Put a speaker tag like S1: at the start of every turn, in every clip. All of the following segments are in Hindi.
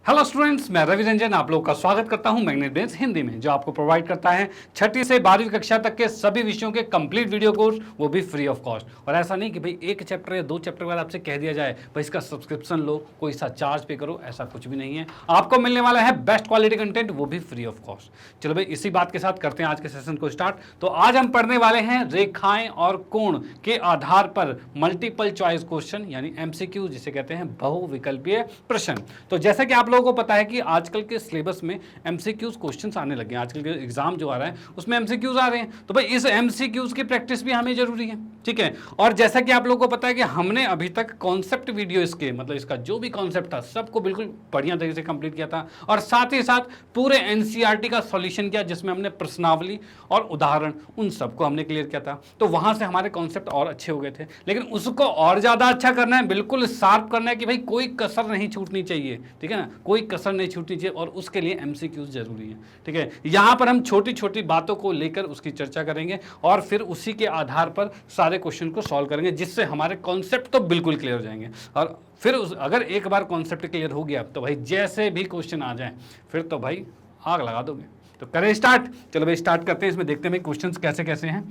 S1: हेलो स्टूडेंट्स, मैं रवि रंजन आप लोगों का स्वागत करता हूं मैग्नेट बेस हिंदी में, जो आपको प्रोवाइड करता है 6ठी से 12वीं कक्षा तक के सभी विषयों के कंप्लीट वीडियो कोर्स, वो भी फ्री ऑफ कॉस्ट। और ऐसा नहीं कि भाई एक चैप्टर या 2 चैप्टर बाद आपसे कह दिया जाए भाई इसका सब्सक्रिप्शन लो, कोई सा चार्ज पे करो, ऐसा कुछ भी नहीं है। आपको मिलने वाला है बेस्ट क्वालिटी कंटेंट, वो भी फ्री ऑफ कॉस्ट। चलो भाई इसी बात के साथ करते हैं आज के सेशन को स्टार्ट। तो आज हम पढ़ने वाले हैं रेखाएं और कोण के आधार पर मल्टीपल चॉइस क्वेश्चन, यानी एमसीक्यू जिसे कहते हैं बहुविकल्पीय प्रश्न। तो जैसा कि आप लोगों को पता है कि आजकल के सिलेबस में एमसीक्यूज क्वेश्चंस आने लगे हैं, आजकल के एग्जाम जो आ रहा है उसमें एमसीक्यूज आ रहे हैं। तो भाई इस एमसीक्यूज की प्रैक्टिस भी हमें जरूरी है, ठीक है। और जैसा कि आप लोगों को पता है कि हमने अभी तक कॉन्सेप्ट वीडियो इसके मतलब इसका जो भी कॉन्सेप्ट था सबको बिल्कुल बढ़िया तरीके से कंप्लीट किया था, और साथ ही साथ पूरे एनसीईआरटी का सॉल्यूशन किया, जिसमें हमने प्रश्नावली और उदाहरण उन सबको हमने क्लियर किया था। तो वहां से हमारे कॉन्सेप्ट और अच्छे हो गए थे, लेकिन उसको और ज्यादा अच्छा करना है, बिल्कुल शार्प करना है कि भाई कोई कसर नहीं छूटनी चाहिए, ठीक है ना, कोई कसर नहीं छूटनी चाहिए। और उसके लिए एमसीक्यूज जरूरी है, ठीक है। यहां पर हम छोटी छोटी बातों को लेकर उसकी चर्चा करेंगे और फिर उसी के आधार पर सारे क्वेश्चन को सॉल्व करेंगे, जिससे हमारे कॉन्सेप्ट तो बिल्कुल क्लियर हो जाएंगे। और फिर अगर एक बार कॉन्सेप्ट क्लियर हो गया तो भाई जैसे भी क्वेश्चन आ जाए फिर तो भाई आग लगा दोगे। तो करें स्टार्ट। चलो भाई स्टार्ट करते हैं, इसमें देखते हैं भाई क्वेश्चंस कैसे कैसे हैं।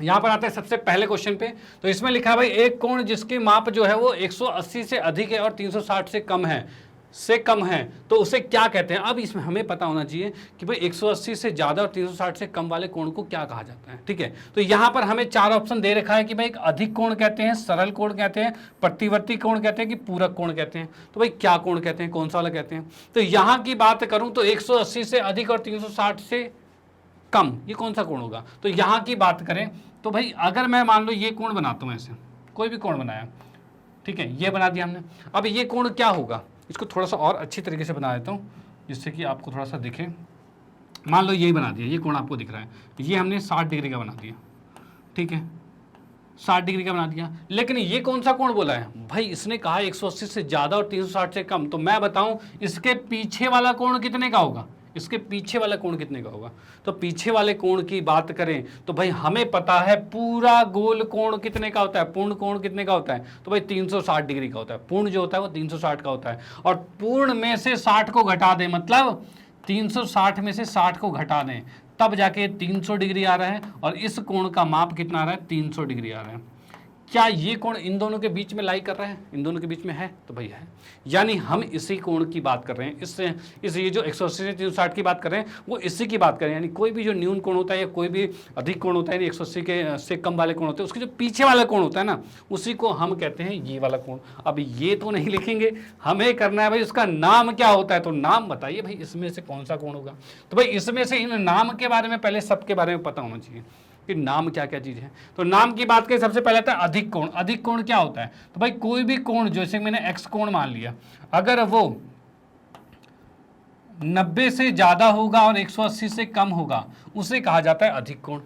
S1: यहां पर आते हैं सबसे पहले क्वेश्चन पे। तो इसमें लिखा है भाई एक कोण जिसकी माप जो है वो 180 से अधिक है और 360 से कम है तो उसे क्या कहते हैं। अब इसमें हमें पता होना चाहिए कि भाई 180 से ज्यादा और 360 से कम वाले कोण को क्या कहा जाता है, ठीक है। तो यहां पर हमें 4 ऑप्शन दे रखा है कि भाई एक अधिक कोण कहते हैं, सरल कोण कहते हैं, प्रतिवर्ती कोण कहते हैं कि पूरक कोण कहते हैं। तो भाई क्या कोण कहते हैं, कौन सा वाला कहते हैं। तो यहां की बात करूं तो 180 से अधिक और 360 से कम, ये कौन सा कोण होगा। तो यहां की बात करें तो भाई अगर मैं मान लो ये कोण बनाता हूं, ऐसे कोई भी कोण बनाया, ठीक है, ये बना दिया हमने। अब ये कोण क्या होगा, इसको थोड़ा सा और अच्छी तरीके से बना देता हूँ जिससे कि आपको थोड़ा सा दिखे। मान लो यही बना दिया, ये कोण आपको दिख रहा है, ये हमने 60 डिग्री का बना दिया, ठीक है, 60 डिग्री का बना दिया। लेकिन ये कौन सा कोण बोला है भाई, इसने कहा 180 से ज्यादा और 360 से कम। तो मैं बताऊं इसके पीछे वाला कोण कितने का होगा, इसके पीछे वाला कोण कितने का होगा। तो पीछे वाले कोण की बात करें तो भाई हमें पता है पूरा गोल कोण कितने का होता है, पूर्ण कोण कितने का होता है। तो भाई 360 डिग्री का होता है, पूर्ण जो होता है वो 360 का होता है। और पूर्ण में से 60 को घटा दें, मतलब 360 में से 60 को घटा दें, तब जाके 300 डिग्री आ रहा है। और इस कोण का माप कितना आ रहा है, 300 डिग्री आ रहा है। क्या ये कोण इन दोनों के बीच में लाई कर रहा है, इन दोनों के बीच में है, तो भाई है। यानी हम इसी कोण की बात कर रहे हैं, इस ये जो 180 से 360 की बात कर रहे हैं वो इसी की बात कर रहे हैं। यानी कोई भी जो न्यून कोण होता है या कोई भी अधिक कोण होता है, 180 के से कम वाले कोण होते हैं, उसके जो पीछे वाला कोण होता है ना, उसी को हम कहते हैं ये वाला कोण। अब ये तो नहीं लिखेंगे, हमें करना है भाई उसका नाम क्या होता है। तो नाम बताइए भाई इसमें से कौन सा कोण होगा। तो भाई इसमें से इन नाम के बारे में पहले सबके बारे में पता होना चाहिए कि नाम क्या क्या चीज है। तो नाम की बात करें सबसे पहले आता है अधिक कोण। अधिक कोण क्या होता है, तो भाई कोई भी कोण, जैसे मैंने एक्स कोण मान लिया, अगर वो 90 से ज्यादा होगा और 180 से कम होगा उसे कहा जाता है अधिक कोण,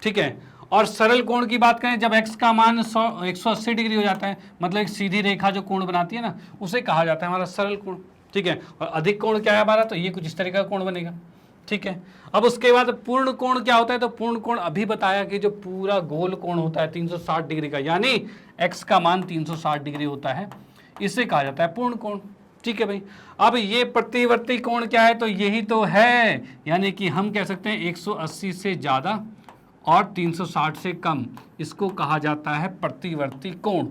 S1: ठीक है। और सरल कोण की बात करें जब x का मान 180 डिग्री हो जाता है, मतलब एक सीधी रेखा जो कोण बनाती है ना, उसे कहा जाता है हमारा सरल कोण, ठीक है। और अधिक कोण क्या है हमारा, तो ये कुछ इस तरह का कोण बनेगा, ठीक है। अब उसके बाद पूर्ण कोण क्या होता है, तो पूर्ण कोण अभी बताया कि जो पूरा गोल कोण होता है 360 डिग्री का, यानी x का मान 360 डिग्री होता है, इसे कहा जाता है पूर्ण कोण, ठीक है भाई। अब ये प्रतिवर्ती कोण क्या है, तो यही तो है, यानी कि हम कह सकते हैं 180 से ज्यादा और 360 से कम, इसको कहा जाता है प्रतिवर्ती कोण,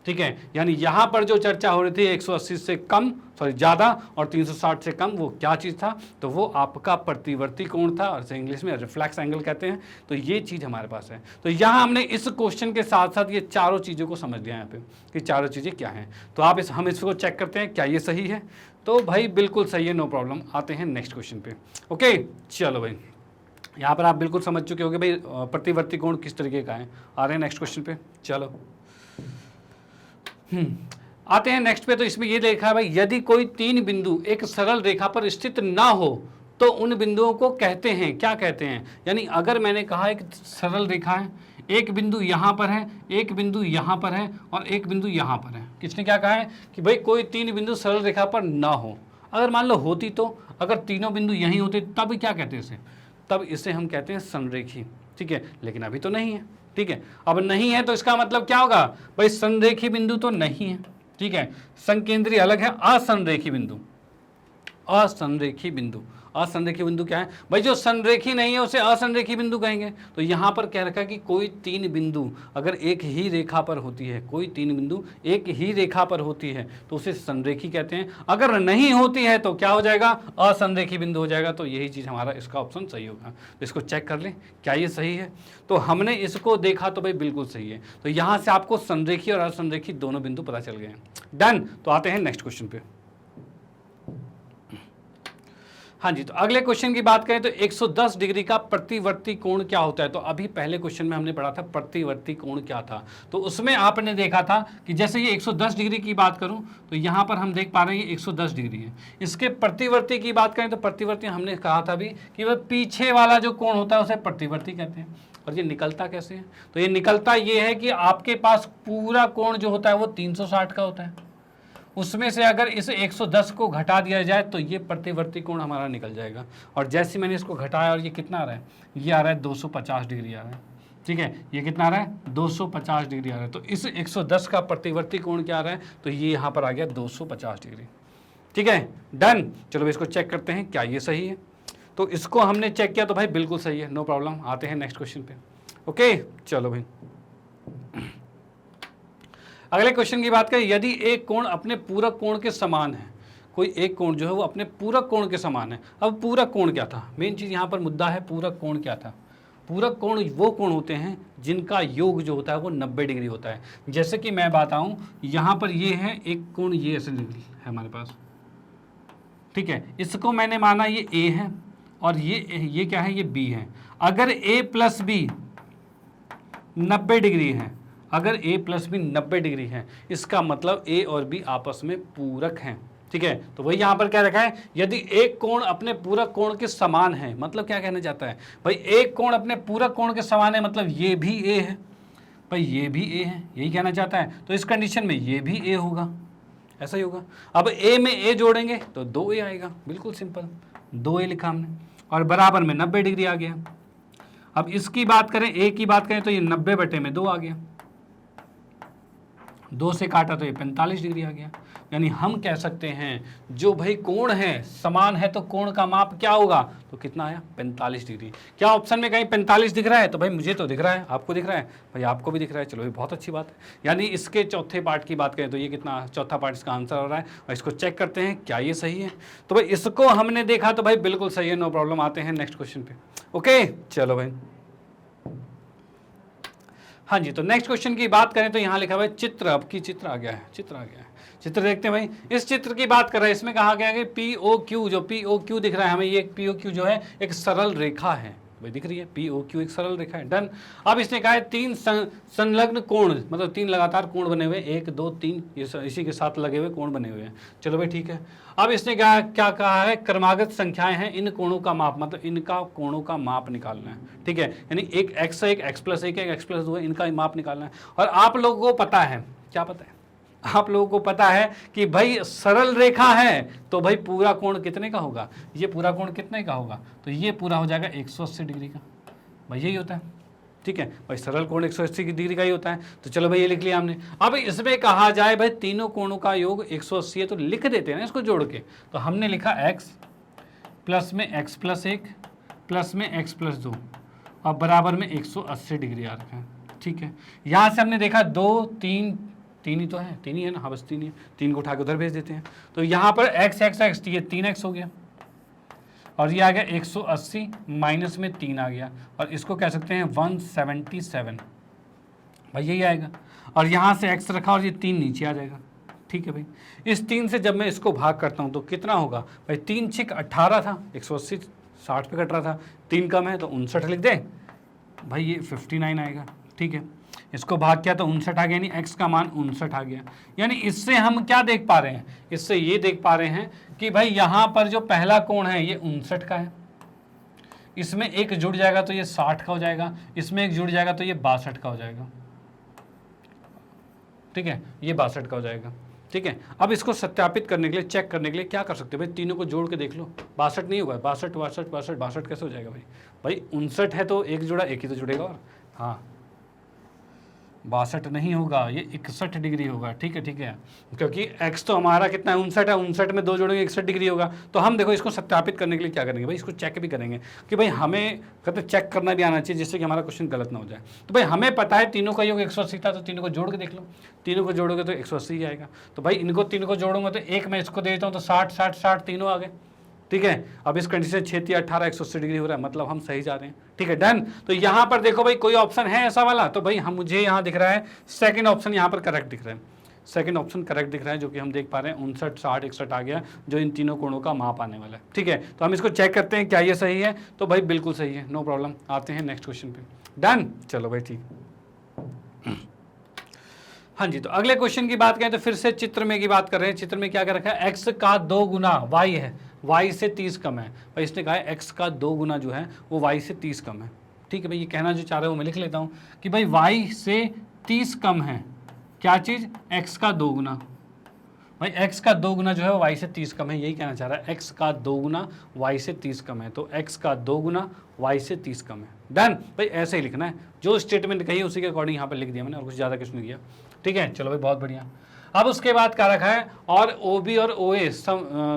S1: ठीक है। यानी यहां पर जो चर्चा हो रही थी 180 से कम ज्यादा और 360 से कम, वो क्या चीज था, तो वो आपका प्रतिवर्ती कोण था, और इसे इंग्लिश में रिफ्लेक्स एंगल कहते हैं। तो ये चीज हमारे पास है। तो यहां हमने इस क्वेश्चन के साथ साथ ये चारों चीजों को समझ लिया यहाँ पे कि चारों चीजें क्या हैं। तो आप हम इसको चेक करते हैं क्या ये सही है। तो भाई बिल्कुल सही है, नो प्रॉब्लम। आते हैं नेक्स्ट क्वेश्चन पे। ओके चलो भाई, यहाँ पर आप बिल्कुल समझ चुके होंगे भाई प्रतिवर्ती कोण किस तरीके का है। आ रहे हैं नेक्स्ट क्वेश्चन पे, चलो आते हैं नेक्स्ट पे। तो इसमें ये देखा है भाई, यदि कोई 3 बिंदु एक सरल रेखा पर स्थित ना हो तो उन बिंदुओं को कहते हैं, क्या कहते हैं। यानी अगर मैंने कहा एक सरल रेखा है, एक बिंदु यहाँ पर है, एक बिंदु यहाँ पर है और एक बिंदु यहाँ पर है। किसने क्या कहा है कि भाई कोई 3 बिंदु सरल रेखा पर ना हो। अगर मान लो होती, तो अगर तीनों बिंदु यहीं होते तब क्या कहते हैं इसे, तब इसे हम कहते हैं संरेखी, ठीक है। लेकिन अभी तो नहीं है, ठीक है। अब नहीं है तो इसका मतलब क्या होगा भाई, संरेखी बिंदु तो नहीं है, ठीक है। संकेंद्री अलग है, असंरेखी बिंदु, असंरेखी बिंदु। असंरेखी बिंदु क्या है भाई? जो संरेखी नहीं है उसे असंरेखी बिंदु कहेंगे। तो यहाँ पर कह रखा है कि कोई तीन बिंदु अगर एक ही रेखा पर होती है, कोई तीन बिंदु एक ही रेखा पर होती है तो उसे संरेखी कहते हैं। अगर नहीं होती है तो क्या हो जाएगा? असंरेखी बिंदु हो जाएगा। तो यही चीज़ हमारा इसका ऑप्शन सही होगा। तो इसको चेक कर लें क्या ये सही है। तो हमने इसको देखा तो भाई बिल्कुल सही है। तो यहाँ से आपको संरेखी और असंरेखी दोनों बिंदु पता चल गए हैं। डन। तो आते हैं नेक्स्ट क्वेश्चन पे। हाँ जी, तो अगले क्वेश्चन की बात करें तो 110 डिग्री का प्रतिवर्ती कोण क्या होता है? तो अभी पहले क्वेश्चन में हमने पढ़ा था प्रतिवर्ती कोण क्या था। तो उसमें आपने देखा था कि जैसे ये 110 डिग्री की बात करूं तो यहाँ पर हम देख पा रहे हैं ये 110 डिग्री है। इसके प्रतिवर्ती की बात करें तो प्रतिवर्ती हमने कहा था भी कि वह पीछे वाला जो कोण होता है उसे प्रतिवर्ती कहते हैं। और ये निकलता कैसे है? तो ये निकलता ये है कि आपके पास पूरा कोण जो होता है वो 360 का होता है। उसमें से अगर इस 110 को घटा दिया जाए तो ये प्रतिवर्ती कोण हमारा निकल जाएगा। और जैसे मैंने इसको घटाया और ये कितना आ रहा है? ये आ रहा है 250 डिग्री आ रहा है। ठीक है, ये कितना आ रहा है? 250 डिग्री आ रहा है। तो इस 110 का प्रतिवर्ती कोण क्या आ रहा है? तो ये यहाँ पर आ गया 250 डिग्री। ठीक है, डन। चलो इसको चेक करते हैं क्या ये सही है। तो इसको हमने चेक किया तो भाई बिल्कुल सही है, नो प्रॉब्लम। आते हैं नेक्स्ट क्वेश्चन पे। ओके, चलो भाई अगले क्वेश्चन की बात करें। यदि एक कोण अपने पूरक कोण के समान है, कोई एक कोण जो है वो अपने पूरक कोण के समान है। अब पूरक कोण क्या था? मेन चीज़ यहाँ पर मुद्दा है पूरक कोण क्या था। पूरक कोण वो कोण होते हैं जिनका योग जो होता है वो 90 डिग्री होता है। जैसे कि मैं बताऊँ, यहाँ पर ये है एक कोण, ये ऐसे डिग्री है हमारे पास। ठीक है, इसको मैंने माना ये ए है और ये क्या है? ये बी है। अगर ए प्लस बी 90 डिग्री है, अगर a प्लस बी 90 डिग्री है, इसका मतलब a और b आपस में पूरक हैं। ठीक है, तो वही यहाँ पर क्या रखा है? यदि एक कोण अपने पूरक कोण के समान है, मतलब क्या कहना चाहता है भाई? एक कोण अपने पूरक कोण के समान है मतलब ये भी a है भाई, ये भी a है, यही कहना चाहता है। तो इस कंडीशन में ये भी a होगा, ऐसा ही होगा। अब a में a जोड़ेंगे तो 2a आएगा, बिल्कुल सिंपल, 2a लिखा हमने और बराबर में 90 डिग्री आ गया। अब इसकी बात करें, a की बात करें तो ये 90/2 आ गया, 2 से काटा तो ये 45 डिग्री आ गया। यानी हम कह सकते हैं जो भाई कोण है समान है तो कोण का माप क्या होगा? तो कितना आया? 45 डिग्री। क्या ऑप्शन में कहीं 45 दिख रहा है? तो भाई मुझे तो दिख रहा है, आपको दिख रहा है भाई, आपको भी दिख रहा है। चलो भाई बहुत अच्छी बात है। यानी इसके चौथे पार्ट की बात करें तो ये कितना? चौथा पार्ट इसका आंसर हो रहा है। और इसको चेक करते हैं क्या ये सही है। तो भाई इसको हमने देखा तो भाई बिल्कुल सही है, नो प्रॉब्लम। आते हैं नेक्स्ट क्वेश्चन पे। ओके, चलो भाई हाँ जी, तो नेक्स्ट क्वेश्चन की बात करें तो यहाँ लिखा हुआ है चित्र। अब की चित्र आ गया है, चित्र आ गया है। चित्र देखते हैं भाई। इस चित्र की बात कर रहे हैं, इसमें कहा गया है कि POQ, जो POQ दिख रहा है हमें, ये POQ जो है एक सरल रेखा है भाई, दिख रही है POQ एक सरल रेखा है। डन। अब इसने कहा है 3 संलग्न कोण, मतलब 3 लगातार कोण बने हुए, 1 2 3 इसी के साथ लगे हुए कोण बने हुए हैं। चलो भाई ठीक है। अब इसने क्या कहा है? क्रमागत संख्याएं हैं, इन कोणों का माप, मतलब इनका कोणों का माप निकालना है। ठीक है, यानी एक x है, एक x+1 है, एक x+2 है, इनका माप निकालना है। और आप लोगों को पता है, क्या पता है? आप लोगों को पता है कि भाई सरल रेखा है तो भाई पूरा कोण कितने का होगा? ये पूरा कोण कितने का होगा? तो ये पूरा हो जाएगा 180 डिग्री का भाई, यही होता है। ठीक है भाई, सरल कोण 180 डिग्री का ही होता है। तो चलो भाई ये लिख लिया हमने। अब इसमें कहा जाए भाई तीनों कोणों का योग 180 है तो लिख देते हैं ना इसको जोड़ के। तो हमने लिखा x प्लस में x+1 प्लस में x+2 और बराबर में 180 डिग्री आ रखा है। ठीक है, यहाँ से हमने देखा 2 3 3 ही तो है, 3 ही है ना? हाँ बस 3 ही है, 3 को उठा के उधर भेज देते हैं। तो यहाँ पर x x x ये 3x हो गया और ये आ गया 180 माइनस में 3 आ गया और इसको कह सकते हैं 177 भाई, यही आएगा। और यहाँ से x रखा और ये 3 नीचे आ जाएगा। ठीक है भाई, इस 3 से जब मैं इसको भाग करता हूँ तो कितना होगा भाई? 3 6 18 था, 180 60 पे कट रहा था, 3 कम है तो 59 लिख दें भाई, ये 59 आएगा। ठीक है, इसको भाग किया तो 59 आ गया, यानी x का मान 59 आ गया। यानी इससे हम क्या देख पा रहे हैं? इससे ये देख पा रहे हैं कि भाई यहाँ पर जो पहला कोण है ये 59 का है, इसमें एक जुड़ जाएगा तो ये 60 का हो जाएगा, इसमें एक जुड़ जाएगा तो ये 62 का हो जाएगा। ठीक है, ये 62 का हो जाएगा। ठीक है, अब इसको सत्यापित करने के लिए, चेक करने के लिए क्या कर सकते हैं भाई? तीनों को जोड़ के देख लो, 62 नहीं होगा, 62 62 62 62 कैसे हो जाएगा भाई? भाई 59 है तो एक जुड़ा, एक ही तो जुड़ेगा। और हाँ 62 नहीं होगा, ये 61 डिग्री होगा। ठीक है, ठीक है, क्योंकि x तो हमारा कितना है 59 है, 59 में 2 जोड़ेंगे 61 डिग्री होगा। तो हम देखो इसको सत्यापित करने के लिए क्या करेंगे भाई, इसको चेक भी करेंगे कि भाई हमें कहते चेक करना भी आना चाहिए जिससे कि हमारा क्वेश्चन गलत ना हो जाए। तो भाई हमें पता है तीनों का योग 180 था, तो तीनों को जोड़ के देख लो, तीनों को जोड़ोगे तो 180 आएगा। तो भाई इनको तीनों को जोड़ूंगा तो एक मैं इसको दे देता हूँ तो 60 60 60 तीनों आ गए। ठीक है, अब इस कंडीशन 6 18 180 डिग्री हो रहा है, मतलब हम सही जा रहे हैं। ठीक है, डन। तो यहाँ पर देखो भाई कोई ऑप्शन है ऐसा वाला, तो भाई हम मुझे यहाँ दिख रहा है सेकंड ऑप्शन यहाँ पर करेक्ट दिख रहा है, सेकंड ऑप्शन करेक्ट दिख रहा है, जो कि हम देख पा रहे हैं 59 60 61 आ गया, जो इन तीनों कोणों का माप आने वाला है। ठीक है, तो हम इसको चेक करते हैं क्या ये सही है, तो भाई बिल्कुल सही है, नो प्रॉब्लम। आते हैं नेक्स्ट क्वेश्चन पे। डन, चलो भाई ठीक। हाँ जी, तो अगले क्वेश्चन की बात करें तो फिर से चित्र में की बात कर रहे हैं। चित्र में क्या कर रखा है, x का 2 गुना y है, y से 30 कम है। भाई इसने कहा है x का 2 गुना जो है वो y से 30 कम है। ठीक है भाई, ये कहना जो चाह रहे हो मैं लिख लेता हूँ कि भाई y से 30 कम है क्या चीज़, x का 2 गुना। भाई x का 2 गुना जो है वो y से 30 कम है, यही कहना चाह रहा है, x का 2 गुना y से 30 कम है, तो x का 2 गुना y से 30 कम है। डन भाई, ऐसे ही लिखना है, जो स्टेटमेंट कही उसी के अकॉर्डिंग यहाँ पर लिख दिया मैंने, और कुछ ज़्यादा कुछ नहीं किया। ठीक है, चलो भाई बहुत बढ़िया। अब उसके बाद क्या रखा है, और OB और OA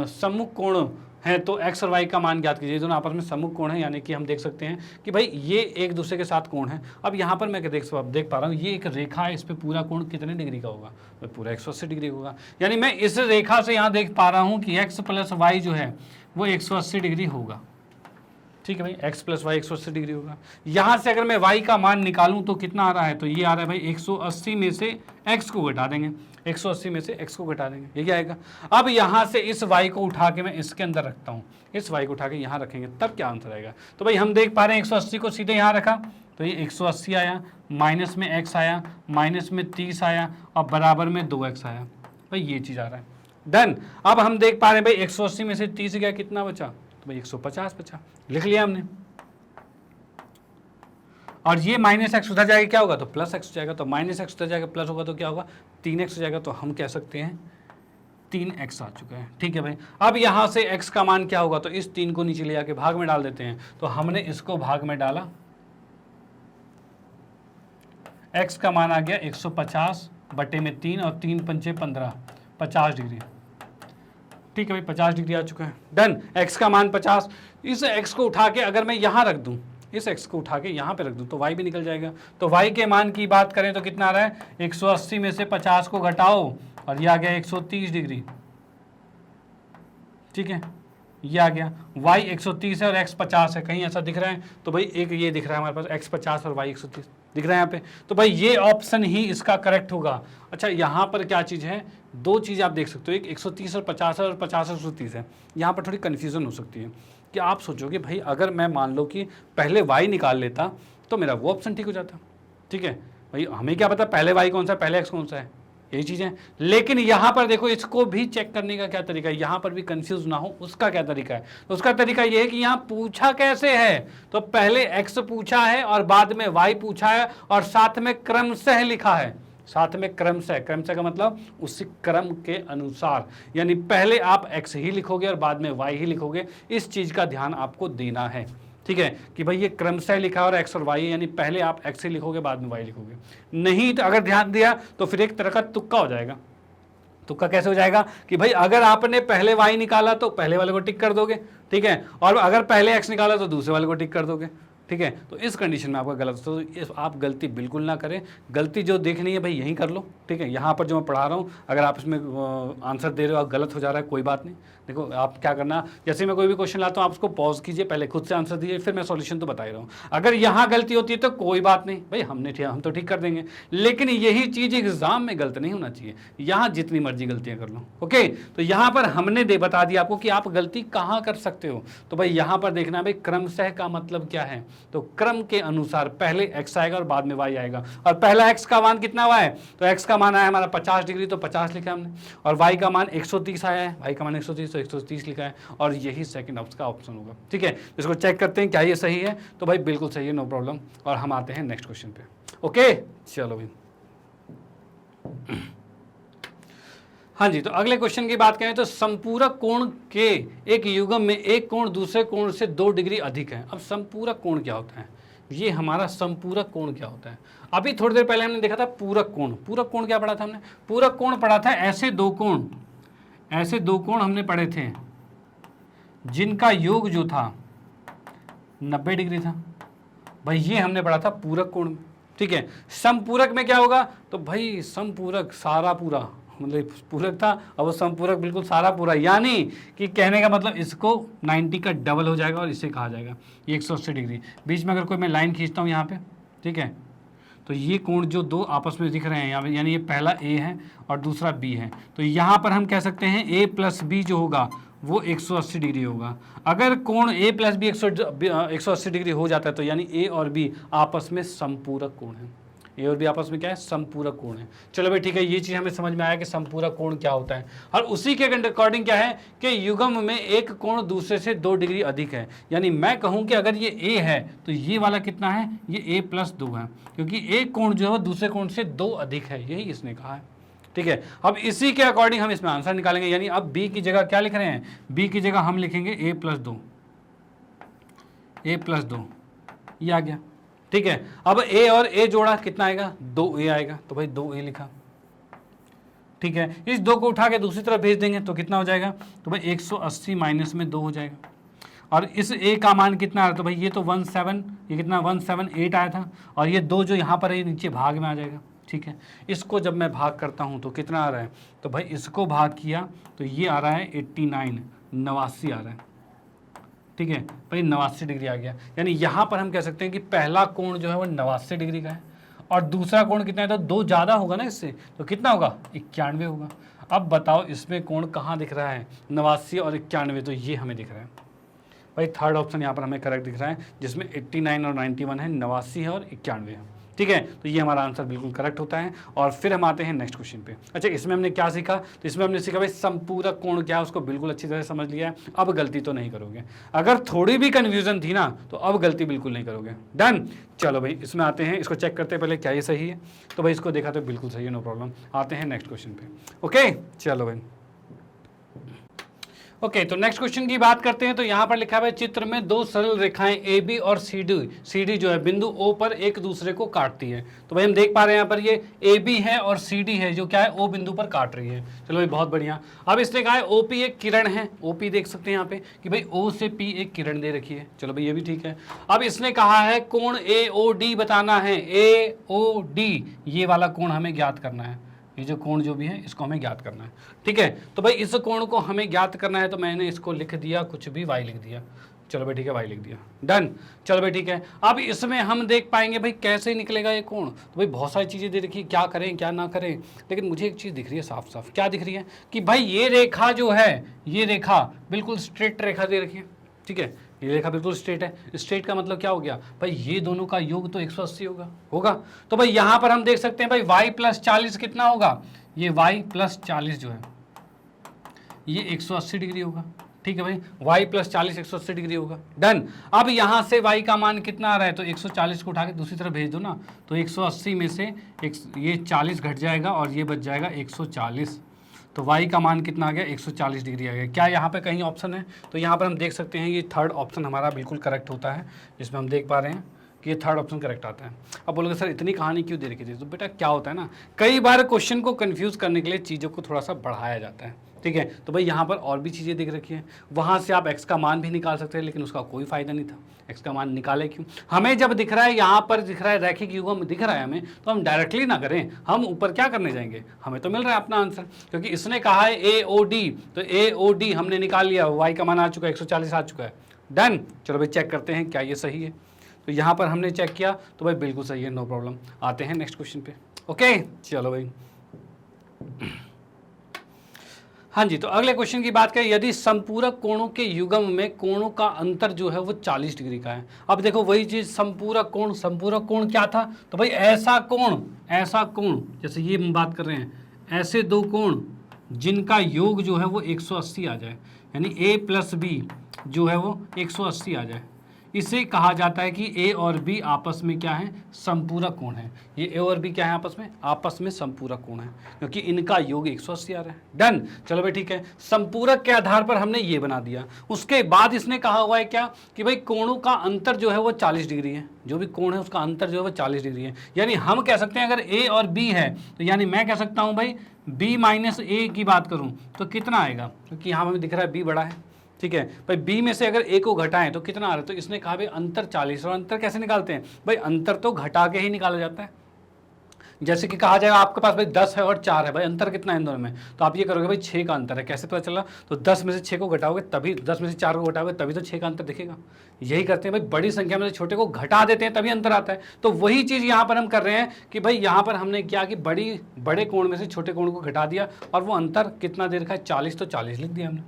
S1: सम्मुख कोण है, तो x और y का मान ज्ञात कीजिए। दोनों आपस में सम्मुख कोण है, यानी कि हम देख सकते हैं कि भाई ये एक दूसरे के साथ कोण है। अब यहाँ पर मैं देख पा रहा हूँ ये एक रेखा है, इस पे पूरा कोण कितने डिग्री का होगा, तो पूरा 180 डिग्री होगा। यानी मैं इस रेखा से यहाँ देख पा रहा हूँ कि x प्लस वाई जो है वो 180 डिग्री होगा। ठीक है भाई, x प्लस वाई 180 डिग्री होगा। यहाँ से अगर मैं y का मान निकालूं तो कितना आ रहा है, तो ये आ रहा है भाई 180 में से x को घटा देंगे, 180 में से x को घटा देंगे, ये क्या आएगा। अब यहाँ से इस y को उठा के मैं इसके अंदर रखता हूँ, इस y को उठा के यहाँ रखेंगे, तब क्या आंसर आएगा। तो भाई हम देख पा रहे हैं 180 को सीधे यहाँ रखा तो ये 180 आया, माइनस में x आया, माइनस में 30 आया, और बराबर में 2x आया। भाई ये चीज़ आ रहा है। डन। अब हम देख पा रहे हैं भाई 180 में से 30 गया, कितना बचा, तो भाई 150 बचा, लिख लिया हमने। और ये माइनस एक्स उधर जाएगा क्या होगा, तो प्लस एक्स हो जाएगा, तो माइनस एक्स उधर जाएगा प्लस होगा तो क्या होगा, 3x हो जाएगा। तो हम कह सकते हैं 3x आ चुका है। ठीक है भाई, अब यहाँ से x का मान क्या होगा, तो इस 3 को नीचे ले जाके भाग में डाल देते हैं। तो हमने इसको भाग में डाला, x का मान आ गया 150 बटे में 3, और 3 पंचे 15, 50 डिग्री। ठीक है भाई, 50 डिग्री आ चुका है। डन, x का मान 50, इस x को उठा के अगर मैं यहाँ रख दूं, इस x को उठा के यहाँ पे रख दूं तो y भी निकल जाएगा। तो y के मान की बात करें तो कितना आ रहा है, 180 में से 50 को घटाओ और ये आ गया 130 डिग्री। ठीक है, ये आ गया। y 130 है और x 50 है, कहीं ऐसा दिख रहा है, तो भाई एक ये दिख रहा है हमारे पास x 50 और y 130 दिख रहा है यहाँ पे, तो भाई ये ऑप्शन ही इसका करेक्ट होगा। अच्छा, यहाँ पर क्या चीज़ है, दो चीज़ आप देख सकते हो, एक 130 और 50 है और 50 और 130 है। यहाँ पर थोड़ी कन्फ्यूज़न हो सकती है कि आप सोचोगे भाई अगर मैं मान लो कि पहले y निकाल लेता तो मेरा वो ऑप्शन ठीक हो जाता। ठीक है भाई, हमें क्या पता पहले y कौन सा है, पहले x कौन सा है, यही चीज़ है। लेकिन यहाँ पर देखो, इसको भी चेक करने का क्या तरीका है, यहाँ पर भी कंफ्यूज ना हो उसका क्या तरीका है। तो उसका तरीका ये है कि यहाँ पूछा कैसे है, तो पहले x पूछा है और बाद में y पूछा है, और साथ में क्रमशः लिखा है, साथ में क्रमशः, क्रमशः का मतलब उसी क्रम के अनुसार, यानी पहले आप x ही लिखोगे और बाद में y ही लिखोगे। इस चीज़ का ध्यान आपको देना है। ठीक है कि भाई ये क्रमशः लिखा और x और y, यानी पहले आप x ही लिखोगे बाद में y लिखोगे। नहीं तो अगर ध्यान दिया तो फिर एक तरह का तुक्का हो जाएगा। तुक्का कैसे हो जाएगा कि भाई अगर आपने पहले y निकाला तो पहले वाले को टिक कर दोगे, ठीक है, और अगर पहले x निकाला तो दूसरे वाले को टिक कर दोगे। ठीक है, तो इस कंडीशन में आपका गलत, तो आप गलती बिल्कुल ना करें। गलती जो देखनी है भाई यहीं कर लो। ठीक है, यहाँ पर जो मैं पढ़ा रहा हूँ, अगर आप इसमें आंसर दे रहे हो और गलत हो जा रहा है कोई बात नहीं। देखो आप क्या करना, जैसे मैं कोई भी क्वेश्चन लाता हूँ आप उसको पॉज कीजिए, पहले खुद से आंसर दीजिए, फिर मैं सॉल्यूशन तो बता ही रहा हूँ। अगर यहाँ गलती होती है तो कोई बात नहीं भाई, हम तो ठीक कर देंगे, लेकिन यही चीज़ एग्जाम में गलत नहीं होना चाहिए। यहाँ जितनी मर्जी गलतियाँ कर लो, ओके। तो यहाँ पर हमने बता दिया आपको कि आप गलती कहाँ कर सकते हो। तो भाई यहाँ पर देखना भाई क्रमशः का मतलब क्या है, तो क्रम के अनुसार पहले x आएगा और बाद में y आएगा। और पहला x का मान कितना हुआ है, तो x का मान आया हमारा 50 डिग्री, तो 50 लिखा हमने, और y का मान 130 आया है, y का मान 130 तो 130 लिखा है, और यही सेकंड का ऑप्शन होगा। ठीक है, इसको चेक करते हैं क्या ये सही है, तो भाई बिल्कुल सही है, नो प्रॉब्लम। और हम आते हैं नेक्स्ट क्वेश्चन पे। ओके चलो भाई, हाँ जी, तो अगले क्वेश्चन की बात करें तो संपूरक कोण के एक युग्म में एक कोण दूसरे कोण से 2 डिग्री अधिक है। अब संपूरक कोण क्या होता है, ये हमारा समपूरक कोण क्या होता है। अभी थोड़ी देर पहले हमने देखा था पूरक कोण। पूरक कोण क्या पढ़ा था हमने? पूरक कोण पढ़ा था ऐसे दो कोण हमने पढ़े थे जिनका योग जो था 90 डिग्री था। भाई ये हमने पढ़ा था पूरक कोण में, ठीक है। समपूरक में क्या होगा? तो भाई समपूरक सारा पूरा, मतलब पूरक था और वो समपूरक बिल्कुल सारा पूरा, यानी कि कहने का मतलब इसको 90 का डबल हो जाएगा और इसे कहा जाएगा ये 180 डिग्री। बीच में अगर कोई मैं लाइन खींचता हूँ यहाँ पे, ठीक है, तो ये कोण जो दो आपस में दिख रहे हैं यहाँ पे, यानी ये पहला ए है और दूसरा बी है, तो यहाँ पर हम कह सकते हैं ए प्लस बी जो होगा वो 180 डिग्री होगा। अगर कोण ए प्लस बी 180 डिग्री हो जाता है तो यानी ए और बी आपस में समपूरक कोण है। ए और बी आपस में क्या है? समपूरक कोण है। चलो भाई ठीक है, ये चीज़ हमें समझ में आया कि समपूरक कोण क्या होता है। और उसी के अकॉर्डिंग क्या है कि युग्म में एक कोण दूसरे से 2 डिग्री अधिक है। यानी मैं कहूँ कि अगर ये ए है तो ये वाला कितना है? ये ए प्लस 2 है, क्योंकि एक कोण जो है वो दूसरे कोण से 2 अधिक है, यही इसने कहा है, ठीक है। अब इसी के अकॉर्डिंग हम इसमें आंसर निकालेंगे। यानी अब बी की जगह क्या लिख रहे हैं? बी की जगह हम लिखेंगे ए प्लस 2, ये आ गया, ठीक है। अब ए और ए जोड़ा कितना आएगा? 2a आएगा, तो भाई 2a लिखा, ठीक है। इस 2 को उठा के दूसरी तरफ भेज देंगे तो कितना हो जाएगा? तो भाई 180 माइनस में 2 हो जाएगा। और इस a का मान कितना आ रहा है? तो भाई ये तो 17, ये कितना 178 आया था, और ये 2 जो यहाँ पर है नीचे भाग में आ जाएगा, ठीक है। इसको जब मैं भाग करता हूँ तो कितना आ रहा है? तो भाई इसको भाग किया तो ये आ रहा है 89, 89 आ रहा है, ठीक है भाई, 89 डिग्री आ गया। यानी यहाँ पर हम कह सकते हैं कि पहला कोण जो है वो 89 डिग्री का है और दूसरा कोण कितना है? तो 2 ज़्यादा होगा ना इससे, तो कितना होगा? 91 होगा। अब बताओ इसमें कोण कहाँ दिख रहा है? 89 और 91, तो ये हमें दिख रहा है भाई, थर्ड ऑप्शन यहाँ पर हमें करेक्ट दिख रहा है, जिसमें 89 और 91 है, 89 है और 91 है, ठीक है। तो ये हमारा आंसर बिल्कुल करेक्ट होता है। और फिर हम आते हैं नेक्स्ट क्वेश्चन पे। अच्छा, इसमें हमने क्या सीखा? तो इसमें हमने सीखा भाई समपूरक कोण क्या है, उसको बिल्कुल अच्छी तरह समझ लिया है। अब गलती तो नहीं करोगे, अगर थोड़ी भी कन्फ्यूजन थी ना तो अब गलती बिल्कुल नहीं करोगे। डन। चलो भाई इसमें आते हैं, इसको चेक करते हैं पहले क्या ये सही है। तो भाई इसको देखा तो बिल्कुल सही है, नो प्रॉब्लम। आते हैं नेक्स्ट क्वेश्चन पे। ओके चलो भाई, ओके तो नेक्स्ट क्वेश्चन की बात करते हैं। तो यहाँ पर लिखा है चित्र में 2 सरल रेखाएं ए बी और सी डी जो है बिंदु ओ पर एक दूसरे को काटती है। तो भाई हम देख पा रहे हैं यहाँ पर ये ए बी है और सी डी है जो क्या है? ओ बिंदु पर काट रही है। चलो भाई बहुत बढ़िया। अब इसने कहा है ओ पी एक किरण है, ओ पी देख सकते हैं यहाँ पे कि भाई ओ से पी एक किरण दे रखी है। चलो भाई ये भी ठीक है। अब इसने कहा है कोण ए ओ डी बताना है, ए ओ डी ये वाला कोण हमें ज्ञात करना है। ये जो कोण जो भी है इसको हमें ज्ञात करना है, ठीक है। तो भाई इस कोण को हमें ज्ञात करना है, तो मैंने इसको लिख दिया कुछ भी y लिख दिया। चलो भाई ठीक है, y लिख दिया, डन। चलो भाई ठीक है। अब इसमें हम देख पाएंगे भाई कैसे निकलेगा ये कोण। तो भाई बहुत सारी चीज़ें दे रखी है, क्या करें क्या ना करें, लेकिन मुझे एक चीज़ दिख रही है साफ साफ। क्या दिख रही है? कि भाई ये रेखा जो है, ये रेखा बिल्कुल स्ट्रेट रेखा दे रखी है, ठीक है। ये रेखा बिल्कुल स्ट्रेट है। स्ट्रेट का मतलब क्या हो गया भाई? ये दोनों का योग तो 180 होगा। तो भाई यहाँ पर हम देख सकते हैं भाई y प्लस 40 कितना होगा? ये y प्लस 40 जो है ये 180 डिग्री होगा, ठीक है भाई। y प्लस 40 180 डिग्री होगा, डन। अब यहाँ से y का मान कितना आ रहा है? तो 140 को उठा के दूसरी तरफ भेज दो ना, तो 180 में से ये 40 घट जाएगा और ये बच जाएगा 140। तो y का मान कितना आ गया? 140 डिग्री आ गया। क्या यहाँ पे कहीं ऑप्शन है? तो यहाँ पर हम देख सकते हैं ये थर्ड ऑप्शन हमारा बिल्कुल करेक्ट होता है, जिसमें हम देख पा रहे हैं कि ये थर्ड ऑप्शन करेक्ट आता है। अब बोलोगे सर इतनी कहानी क्यों दे रखी थी? तो बेटा क्या होता है ना, कई बार क्वेश्चन को कंफ्यूज करने के लिए चीज़ों को थोड़ा सा बढ़ाया जाता है, ठीक है। तो भाई यहाँ पर और भी चीज़ें दिख रखी हैं, वहाँ से आप x का मान भी निकाल सकते हैं, लेकिन उसका कोई फायदा नहीं था। x का मान निकाले क्यों? हमें जब दिख रहा है यहाँ पर दिख रहा है रैखिक युग्म दिख रहा है हमें, तो हम डायरेक्टली ना करें, हम ऊपर क्या करने जाएंगे? हमें तो मिल रहा है अपना आंसर, क्योंकि इसने कहा है ए ओ डी, तो ए ओ डी हमने निकाल लिया, y का मान आ चुका है 140 आ चुका है, डन। चलो भाई चेक करते हैं क्या ये सही है। तो यहाँ पर हमने चेक किया तो भाई बिल्कुल सही है, नो प्रॉब्लम। आते हैं नेक्स्ट क्वेश्चन पे। ओके चलो भाई, हाँ जी। तो अगले क्वेश्चन की बात करें, यदि समपूरक कोणों के युग्म में कोणों का अंतर जो है वो 40 डिग्री का है। अब देखो वही चीज, समपूरक कोण क्या था? तो भाई ऐसा कोण जैसे ये हम बात कर रहे हैं, ऐसे दो कोण जिनका योग जो है वो 180 आ जाए, यानी a प्लस बी जो है वो 180 आ जाए। इसे कहा जाता है कि ए और बी आपस में क्या है, संपूरक कोण है। ये ए और बी क्या है, आपस में संपूरक कोण है, क्योंकि इनका योग 180 आ रहा है। डन, चलो भाई ठीक है, संपूरक के आधार पर हमने ये बना दिया। उसके बाद इसने कहा हुआ है क्या कि भाई कोणों का अंतर जो है वो 40 डिग्री है, जो भी कोण है उसका अंतर जो है वो 40 डिग्री है। यानी हम कह सकते हैं अगर ए और बी है तो यानी मैं कह सकता हूं भाई b माइनस ए की बात करूं तो कितना आएगा, क्योंकि यहां हमें दिख रहा है b बड़ा है, ठीक है भाई। b में से अगर a को घटाएं तो कितना आ रहा है, तो इसने कहा भाई अंतर 40, और अंतर कैसे निकालते हैं भाई, अंतर तो घटा के ही निकाला जाता है। जैसे कि कहा जाएगा आपके पास भाई 10 है और 4 है, भाई अंतर कितना है इन दोनों में, तो आप ये करोगे भाई 6 का अंतर है। कैसे पता चला, तो 10 में से 6 को घटाओगे तभी, 10 में से 4 को घटाओगे तभी तो 6 का अंतर दिखेगा। यही करते हैं भाई, बड़ी संख्या में से छोटे को घटा देते हैं तभी अंतर आता है। तो वही चीज़ यहाँ पर हम कर रहे हैं कि भाई यहाँ पर हमने क्या कि बड़े कोण में से छोटे कोण को घटा दिया और वो अंतर कितना दे रखा है 40, तो 40 लिख दिया हमने,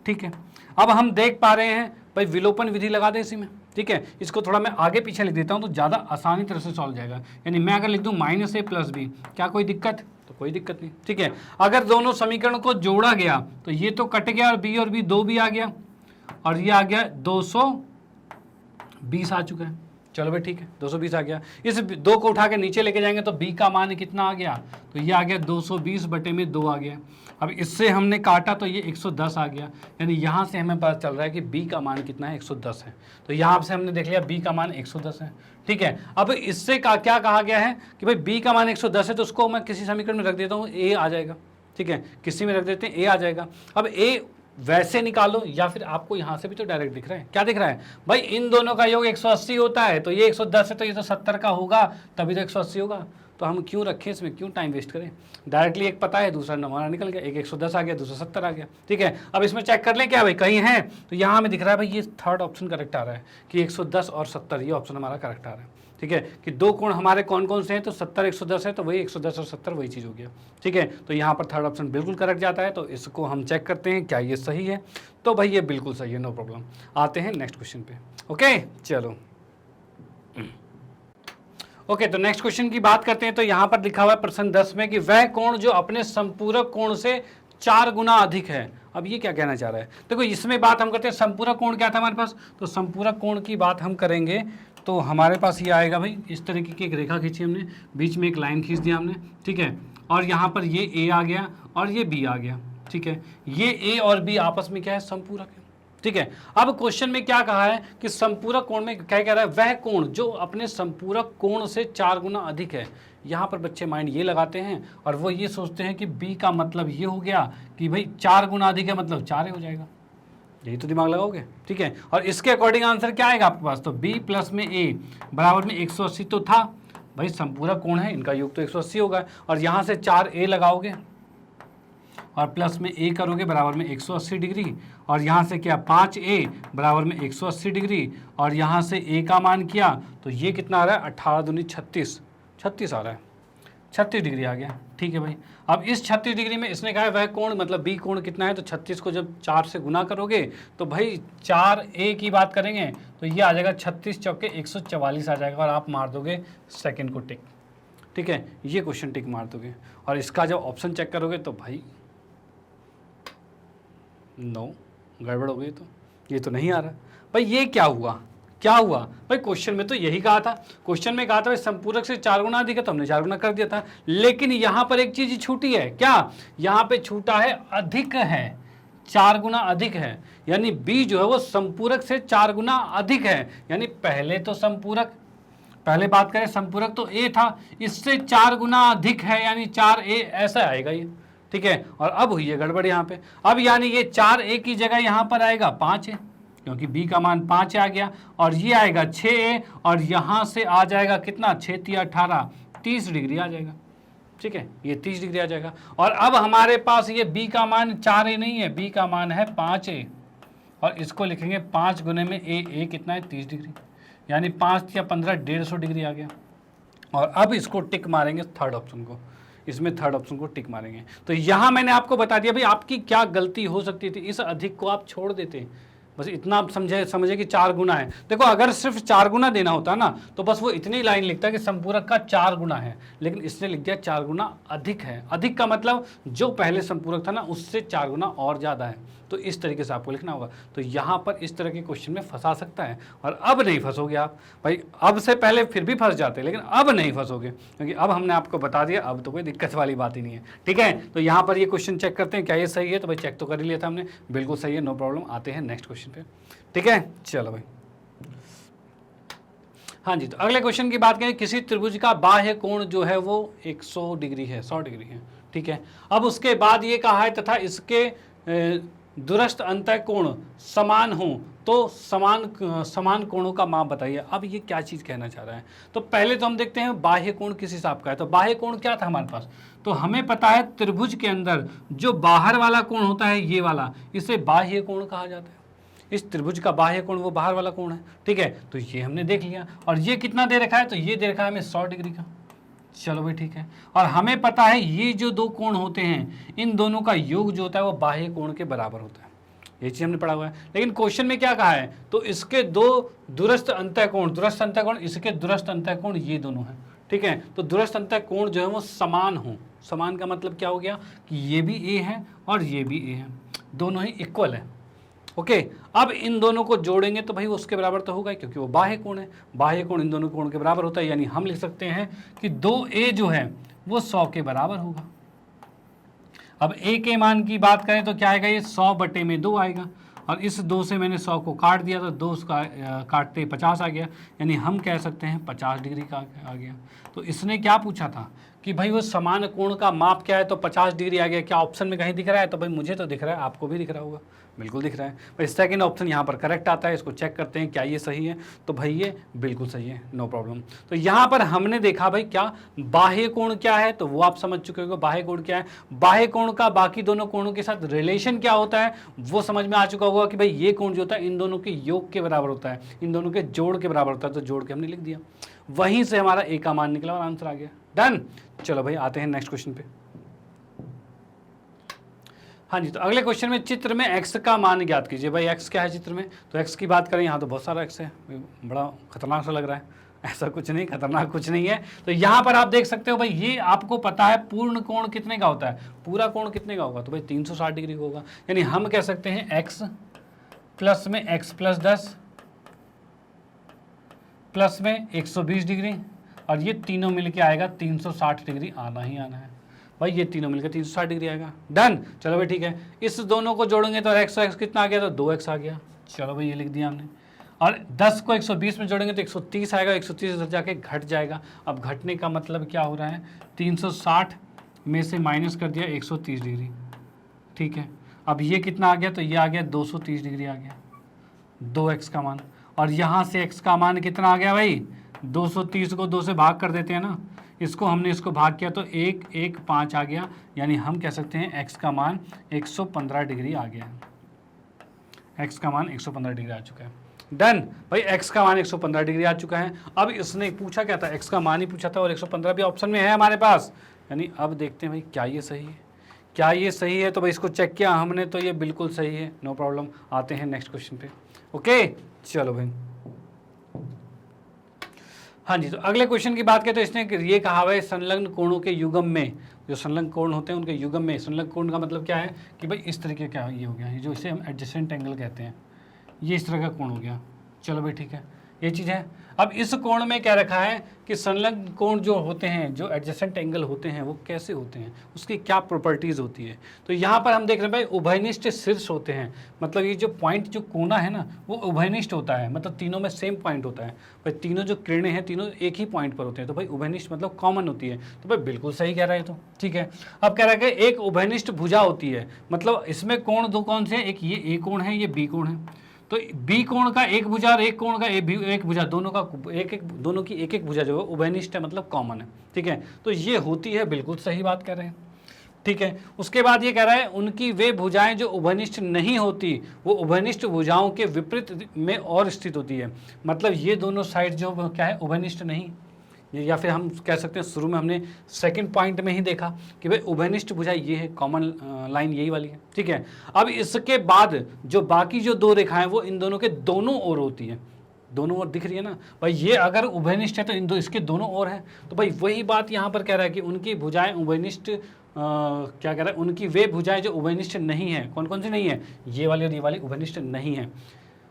S1: ठीक है। अब हम देख पा रहे हैं भाई विलोपन विधि लगा दें इसी में, ठीक है। इसको थोड़ा मैं आगे पीछे लिख देता हूं तो ज़्यादा आसानी तरह से सॉल्व जाएगा। यानी मैं अगर लिख दूं माइनस ए प्लस बी, क्या कोई दिक्कत, तो कोई दिक्कत नहीं, ठीक है। अगर दोनों समीकरणों को जोड़ा गया तो ये तो कट गया और बी 2 भी आ गया और ये आ गया 220 आ चुका है। चलो भाई ठीक है, 220 आ गया। इस 2 को उठा के नीचे लेके जाएंगे तो b का मान कितना आ गया, तो ये आ गया 220 बटे में 2 आ गया। अब इससे हमने काटा तो ये 110 आ गया। यानी यहाँ से हमें पता चल रहा है कि b का मान कितना है, 110 है। तो यहाँ से हमने देख लिया b का मान 110 है, ठीक है। अब इससे क्या कहा गया है कि भाई b का मान 110 है, तो उसको मैं किसी समीकरण में रख देता हूँ, a आ जाएगा, ठीक है। किसी में रख देते हैं, a आ जाएगा। अब a वैसे निकालो या फिर आपको यहाँ से भी तो डायरेक्ट दिख रहा है, क्या दिख रहा है भाई, इन दोनों का योग 180 होता है, तो ये 110 है तो ये तो 70 का होगा, तभी तो 180 होगा। तो हम क्यों रखें इसमें, क्यों टाइम वेस्ट करें, डायरेक्टली एक पता है, दूसरा हमारा निकल गया, एक 110 आ गया, दूसरा 70 आ गया, ठीक है। अब इसमें चेक कर लें क्या भाई कहीं है, तो यहाँ हमें दिख रहा है भाई ये थर्ड ऑप्शन करेक्ट आ रहा है कि 110 और 70 ये ऑप्शन हमारा करेक्ट आ रहा है, ठीक है। कि दो कोण हमारे कौन कौन से हैं, तो 70 110 है, तो वही 110 और 70 वही चीज़ हो गया, ठीक है। तो यहाँ पर थर्ड ऑप्शन बिल्कुल करेक्ट जाता है। तो इसको हम चेक करते हैं क्या ये सही है, तो भाई ये बिल्कुल सही है, नो प्रॉब्लम। आते हैं नेक्स्ट क्वेश्चन पे, ओके चलो। ओके तो नेक्स्ट क्वेश्चन की बात करते हैं। तो यहाँ पर लिखा हुआ है प्रश्न 10 में कि वह कोण जो अपने संपूरक कोण से 4 गुना अधिक है। अब ये क्या कहना चाह रहा है, देखो इसमें बात हम करते हैं संपूरक कोण क्या था हमारे पास, तो संपूरक कोण की बात हम करेंगे तो हमारे पास ये आएगा भाई, इस तरीके की एक रेखा खींची हमने, बीच में एक लाइन खींच दिया हमने, ठीक है। और यहाँ पर ये ए आ गया और ये बी आ गया, ठीक है। ये ए और बी आपस में क्या है, संपूरक है, ठीक है। अब क्वेश्चन में क्या कहा है कि संपूरक कोण में क्या कह रहा है, वह कोण जो अपने संपूरक कोण से 4 गुना अधिक है। यहाँ पर बच्चे माइंड ये लगाते हैं और वो ये सोचते हैं कि बी का मतलब ये हो गया कि भाई 4 गुना अधिक है मतलब 4 हो जाएगा, यही तो दिमाग लगाओगे, ठीक है। और इसके अकॉर्डिंग आंसर क्या आएगा आपके पास, तो b प्लस में a बराबर में 180 तो था भाई, संपूरक कोण है, इनका योग तो 180 होगा। और यहाँ से 4a लगाओगे और प्लस में a करोगे बराबर में 180 डिग्री, और यहाँ से क्या 5a बराबर में 180 डिग्री, और यहाँ से a का मान किया तो ये कितना आ रहा है, 18 दूनी 36 आ रहा है, 36 डिग्री आ गया, ठीक है भाई। अब इस 36 डिग्री में इसने कहा है वह कोण मतलब b कोण कितना है, तो 36 को जब 4 से गुना करोगे तो भाई 4a की बात करेंगे तो ये आ जाएगा 36 चौके 144 आ जाएगा, और आप मार दोगे सेकंड को टिक, ठीक है। ये क्वेश्चन टिक मार दोगे और इसका जब ऑप्शन चेक करोगे तो भाई नो, गड़बड़ हो गई, तो ये तो नहीं आ रहा भाई। ये क्या हुआ भाई, क्वेश्चन में तो यही कहा था, क्वेश्चन में कहा था भाई संपूरक से 4 गुना अधिक है, तो हमने 4 गुना कर दिया था। लेकिन यहाँ पर एक चीज छूटी है, क्या, यहाँ पे छूटा है अधिक है, 4 गुना अधिक है, यानी b जो है वो संपूरक से 4 गुना अधिक है। यानी पहले तो संपूरक, पहले बात करें संपूरक तो a था, इससे 4 गुना अधिक है यानी 4a, ऐसा आएगा ये, ठीक है। और अब हुई है गड़बड़ यहाँ पे, अब यानी ये 4a की जगह यहाँ पर आएगा 5a, क्योंकि b का मान 5 आ गया, और ये आएगा 6a, और यहाँ से आ जाएगा कितना, 6 × 18 30 डिग्री आ जाएगा, ठीक है, ये 30 डिग्री आ जाएगा। और अब हमारे पास ये b का मान 4a नहीं है, b का मान है 5a, और इसको लिखेंगे 5 गुने में a कितना है 30 डिग्री, यानी 5 या 15 150 डिग्री आ गया। और अब इसको टिक मारेंगे थर्ड ऑप्शन को, इसमें थर्ड ऑप्शन को टिक मारेंगे। तो यहाँ मैंने आपको बता दिया भाई आपकी क्या गलती हो सकती थी, इस अधिक को आप छोड़ देते, बस इतना आप समझे कि 4 गुना है। देखो अगर सिर्फ 4 गुना देना होता ना तो बस वो इतनी लाइन लिखता कि संपूरक का 4 गुना है, लेकिन इसने लिख दिया 4 गुना अधिक है। अधिक का मतलब जो पहले संपूरक था ना उससे 4 गुना और ज़्यादा है, तो इस तरीके से आपको लिखना होगा। तो यहाँ पर इस तरह के क्वेश्चन में फंसा सकता है, और अब नहीं फंसोगे आप भाई। अब से पहले फिर भी फंस जाते, लेकिन अब नहीं फंसोगे, क्योंकि अब हमने आपको बता दिया, अब तो कोई दिक्कत वाली बात ही नहीं है। ठीक है, तो यहाँ पर ये क्वेश्चन चेक करते हैं क्या ये सही है। तो भाई चेक तो कर ही लिया था हमने, बिल्कुल सही है, नो प्रॉब्लम। आते हैं नेक्स्ट क्वेश्चन पे। ठीक है, चलो भाई। हाँ जी, तो अगले क्वेश्चन की बात करें, किसी त्रिभुज का बाह्य कोण जो है वो 100 डिग्री है, 100 डिग्री है। ठीक है, अब उसके बाद ये कहा है तथा इसके दूरस्थ अंतः कोण समान हो तो समान कोणों का माप बताइए। अब ये क्या चीज़ कहना चाह रहा है, तो पहले तो हम देखते हैं बाह्य कोण किस हिसाब का है। तो बाह्य कोण क्या था हमारे पास, तो हमें पता है त्रिभुज के अंदर जो बाहर वाला कोण होता है ये वाला, इसे बाह्य कोण कहा जाता है। इस त्रिभुज का बाह्य कोण वो बाहर वाला कोण है। ठीक है, तो ये हमने देख लिया, और ये कितना दे रखा है, तो ये दे रखा है हमें 100 डिग्री का। चलो भाई ठीक है, और हमें पता है ये जो दो कोण होते हैं इन दोनों का योग जो होता है वो बाह्य कोण के बराबर होता है। ये चीज हमने पढ़ा हुआ है, लेकिन क्वेश्चन में क्या कहा है, तो इसके दो दूरस्थ अंतःकोण, इसके दूरस्थ अंतःकोण ये दोनों हैं। ठीक है, तो दूरस्थ अंतःकोण जो है वो समान हो। समान का मतलब क्या हो गया कि ये भी ए है और ये भी ए है, दोनों ही इक्वल है। ओके, अब इन दोनों को जोड़ेंगे तो भाई उसके बराबर तो होगा, क्योंकि वो बाह्य कोण है। बाह्य कोण इन दोनों कोण के बराबर होता है, यानी हम लिख सकते हैं कि 2a जो है वो 100 के बराबर होगा। अब a के मान की बात करें तो क्या आएगा, ये 100/2 आएगा, और इस 2 से मैंने 100 को काट दिया तो 2 उसका काटते 50 आ गया, यानी हम कह सकते हैं 50 डिग्री का आ गया। तो इसने क्या पूछा था कि भाई वो समान कोण का माप क्या है, तो 50 डिग्री आ गया। क्या ऑप्शन में कहीं दिख रहा है, तो भाई मुझे तो दिख रहा है, आपको भी दिख रहा होगा, बिल्कुल दिख रहा है। भाई सेकंड ऑप्शन यहाँ पर करेक्ट आता है, इसको चेक करते हैं क्या ये सही है, तो भाई ये बिल्कुल सही है, नो प्रॉब्लम। तो यहाँ पर हमने देखा भाई क्या बाह्य कोण क्या है, तो वो आप समझ चुके हो बाह्य कोण क्या है। बाह्य कोण का बाकी दोनों कोणों के साथ रिलेशन क्या होता है वो समझ में आ चुका होगा कि भाई ये कोण जो होता है इन दोनों के योग के बराबर होता है, इन दोनों के जोड़ के बराबर होता है, तो जोड़ के हमने लिख दिया, वहीं से हमारा ए का मान निकला और आंसर आ गया। डन। चलो भाई आते हैं नेक्स्ट क्वेश्चन पे। हाँ जी, तो अगले क्वेश्चन में चित्र में x का मान ज्ञात कीजिए। भाई x क्या है चित्र में, तो x की बात करें यहाँ तो बहुत सारा x है, बड़ा खतरनाक सा लग रहा है। ऐसा कुछ नहीं, खतरनाक कुछ नहीं है। तो यहाँ पर आप देख सकते हो भाई, ये आपको पता है पूर्ण कोण कितने का होता है, पूरा कोण कितने का होगा, तो भाई 360 डिग्री का होगा। यानी हम कह सकते हैं x प्लस में x + 10 प्लस में 120 डिग्री, और ये तीनों मिलके आएगा 360 डिग्री, आना ही आना है भाई, ये तीनों मिलकर 360 डिग्री आएगा। डन। चलो भाई ठीक है, इस दोनों को जोड़ेंगे तो x कितना आ गया, तो 2x आ गया। चलो भाई ये लिख दिया हमने, और 10 को 120 में जोड़ेंगे तो 130 आएगा, 130 इधर जाके घट जाएगा। अब घटने का मतलब क्या हो रहा है, 360 में से माइनस कर दिया 130 डिग्री। ठीक है, अब ये कितना आ गया, तो ये आ गया 230 डिग्री आ गया, 2x का मान। और यहाँ से x का मान कितना आ गया भाई, 230 को 2 से भाग कर देते हैं ना, इसको हमने इसको भाग किया तो 115 आ गया, यानी हम कह सकते हैं x का मान 115 डिग्री आ गया है। x का मान 115 डिग्री आ चुका है। डन भाई, x का मान 115 डिग्री आ चुका है। अब इसने पूछा क्या था, x का मान ही पूछा था, और 115 भी ऑप्शन में है हमारे पास। यानी अब देखते हैं भाई क्या ये सही है, क्या ये सही है, तो भाई इसको चेक किया हमने, तो ये बिल्कुल सही है, नो प्रॉब्लम। आते हैं नेक्स्ट क्वेश्चन पे। ओके चलो भाई। हाँ जी, तो अगले क्वेश्चन की बात करें तो इसने ये कहा है संलग्न कोणों के युग्म में, जो संलग्न कोण होते हैं उनके युग्म में, संलग्न कोण का मतलब क्या है कि भाई इस तरीके क्या ये हो गया, ये जो इसे हम एडजेसेंट एंगल कहते हैं, ये इस तरह का कोण हो गया। चलो भाई ठीक है, ये चीज़ है। अब इस कोण में क्या रखा है कि संलग्न कोण जो होते हैं, जो एडजेसेंट एंगल होते हैं, वो कैसे होते हैं, उसकी क्या प्रॉपर्टीज़ होती है। तो यहाँ पर हम देख रहे हैं भाई उभयनिष्ठ शीर्ष होते हैं, मतलब ये जो पॉइंट जो कोना है ना वो उभयनिष्ठ होता है, मतलब तीनों में सेम पॉइंट होता है भाई, तीनों जो किरणें हैं तीनों एक ही पॉइंट पर होते हैं, तो भाई उभयनिष्ठ मतलब कॉमन होती है। तो भाई बिल्कुल सही कह रहा है, तो ठीक है। अब कह रहा है कि एक उभयनिष्ठ भुजा होती है, मतलब इसमें कोण दो कौन से हैं, एक ये ए कोण है, ये बी कोण है। तो बी कोण का एक भुजा और एक कोण का एक भुजा, दोनों का दोनों की एक एक भुजा जो है उभयनिष्ठ है, मतलब कॉमन है। ठीक है, तो ये होती है, बिल्कुल सही बात कर रहे हैं। ठीक है, उसके बाद ये कह रहा है उनकी वे भुजाएं जो उभयनिष्ठ नहीं होती वो उभयनिष्ठ भुजाओं के विपरीत में और स्थित होती है, मतलब ये दोनों साइड जो क्या है उभयनिष्ठ नहीं, या फिर हम कह सकते हैं शुरू में हमने सेकंड पॉइंट में ही देखा कि भाई उभयनिष्ठ भुजा ये है, कॉमन लाइन यही वाली है। ठीक है, अब इसके बाद जो बाकी जो दो रेखाएं वो इन दोनों के दोनों ओर होती है, दोनों ओर दिख रही है ना भाई, ये अगर उभयनिष्ठ है तो इन दो इसके दोनों ओर है। तो भाई वही बात यहाँ पर कह रहा है कि उनकी भुजाएं उभयनिष्ठ क्या कह रहा है, उनकी वे भुजाएं जो उभयनिष्ठ नहीं है। कौन कौन सी नहीं है? ये वाली और ये वाली उभयनिष्ठ नहीं है।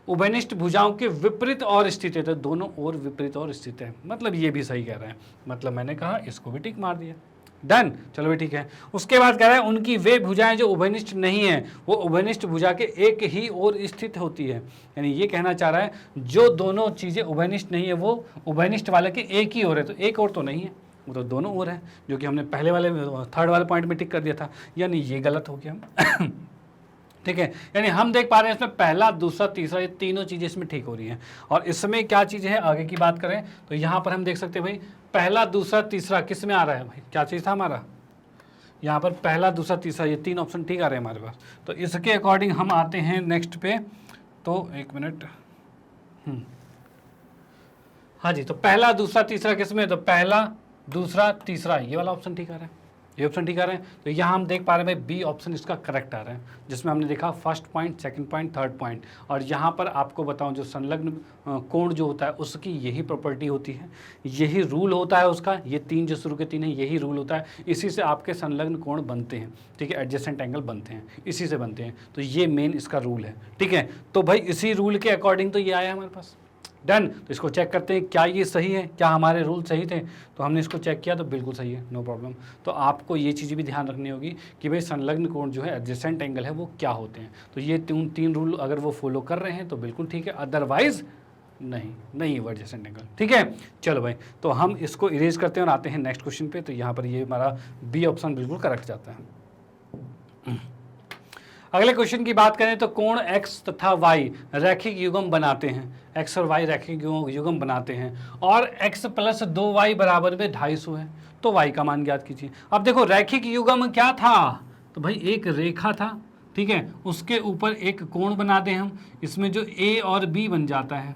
S1: उभयनिष्ठ भुजाओं के विपरीत और स्थित है, तो दोनों और विपरीत और स्थित है, मतलब ये भी सही कह रहे हैं। मतलब मैंने कहा इसको भी टिक मार दिया, डन। चलो भाई ठीक है। उसके बाद कह रहा है उनकी वे भुजाएं जो उभयनिष्ठ नहीं है वो उभयनिष्ठ भुजा के एक ही ओर स्थित होती है। यानी ये कहना चाह रहा है जो दोनों चीजें उभयनिष्ठ नहीं है वो उभयनिष्ठ वाले के एक ही ओर है, तो एक ओर तो नहीं है, वो तो दोनों ओर है, जो कि हमने पहले वाले थर्ड वाले पॉइंट में टिक कर दिया था। यानी ये गलत हो गया। ठीक है, यानी हम देख पा रहे हैं इसमें पहला, दूसरा, तीसरा, ये तीनों चीजें इसमें ठीक हो रही हैं। और इसमें क्या चीज़ है, आगे की बात करें तो यहाँ पर हम देख सकते हैं भाई पहला, दूसरा, तीसरा किस में आ रहा है भाई, क्या चीज़ था हमारा यहाँ पर पहला, दूसरा, तीसरा, ये तीन ऑप्शन ठीक आ रहे हैं हमारे पास। तो इसके अकॉर्डिंग हम आते हैं नेक्स्ट पे। तो एक मिनट, हाँ जी, तो पहला, दूसरा, तीसरा किस में, तो पहला, दूसरा, तीसरा, ये वाला ऑप्शन ठीक आ रहा है, ये ऑप्शन ठीक आ रहे हैं। तो यहाँ हम देख पा रहे हैं भाई बी ऑप्शन इसका करेक्ट आ रहा है, जिसमें हमने देखा first point, second point, third point. और यहाँ पर आपको बताऊँ जो संलग्न कोण जो होता है उसकी यही प्रॉपर्टी होती है, यही रूल होता है उसका, ये तीन जो शुरू के तीन है यही रूल होता है, इसी से आपके संलग्न कोण बनते हैं। ठीक है, एडजेसेंट एंगल बनते हैं, इसी से बनते हैं। तो ये मेन इसका रूल है। ठीक है, तो भाई इसी रूल के अकॉर्डिंग तो ये आया हमारे पास, डन। तो इसको चेक करते हैं क्या ये सही है, क्या हमारे रूल सही थे। तो हमने इसको चेक किया तो बिल्कुल सही है, नो प्रॉब्लम। तो आपको ये चीज़ें भी ध्यान रखनी होगी कि भाई संलग्न कोण जो है एडजेसेंट एंगल है वो क्या होते हैं। तो ये तीन रूल अगर वो फॉलो कर रहे हैं तो बिल्कुल ठीक है, अदरवाइज नहीं वो एडजेसेंट एंगल। ठीक है, चलो भाई, तो हम इसको इरेज करते हैं और आते हैं नेक्स्ट क्वेश्चन पे। तो यहाँ पर ये हमारा बी ऑप्शन बिल्कुल करेक्ट जाता है। अगले क्वेश्चन की बात करें तो कोण x तथा y रैखिक युग्म बनाते हैं, x और y रैखिक युग्म बनाते हैं और x प्लस 2y बराबर में 250 है, तो y का मान ज्ञात कीजिए। अब देखो रैखिक युग्म क्या था, तो भाई एक रेखा था, ठीक है, उसके ऊपर एक कोण बना दें हम, इसमें जो a और b बन जाता है।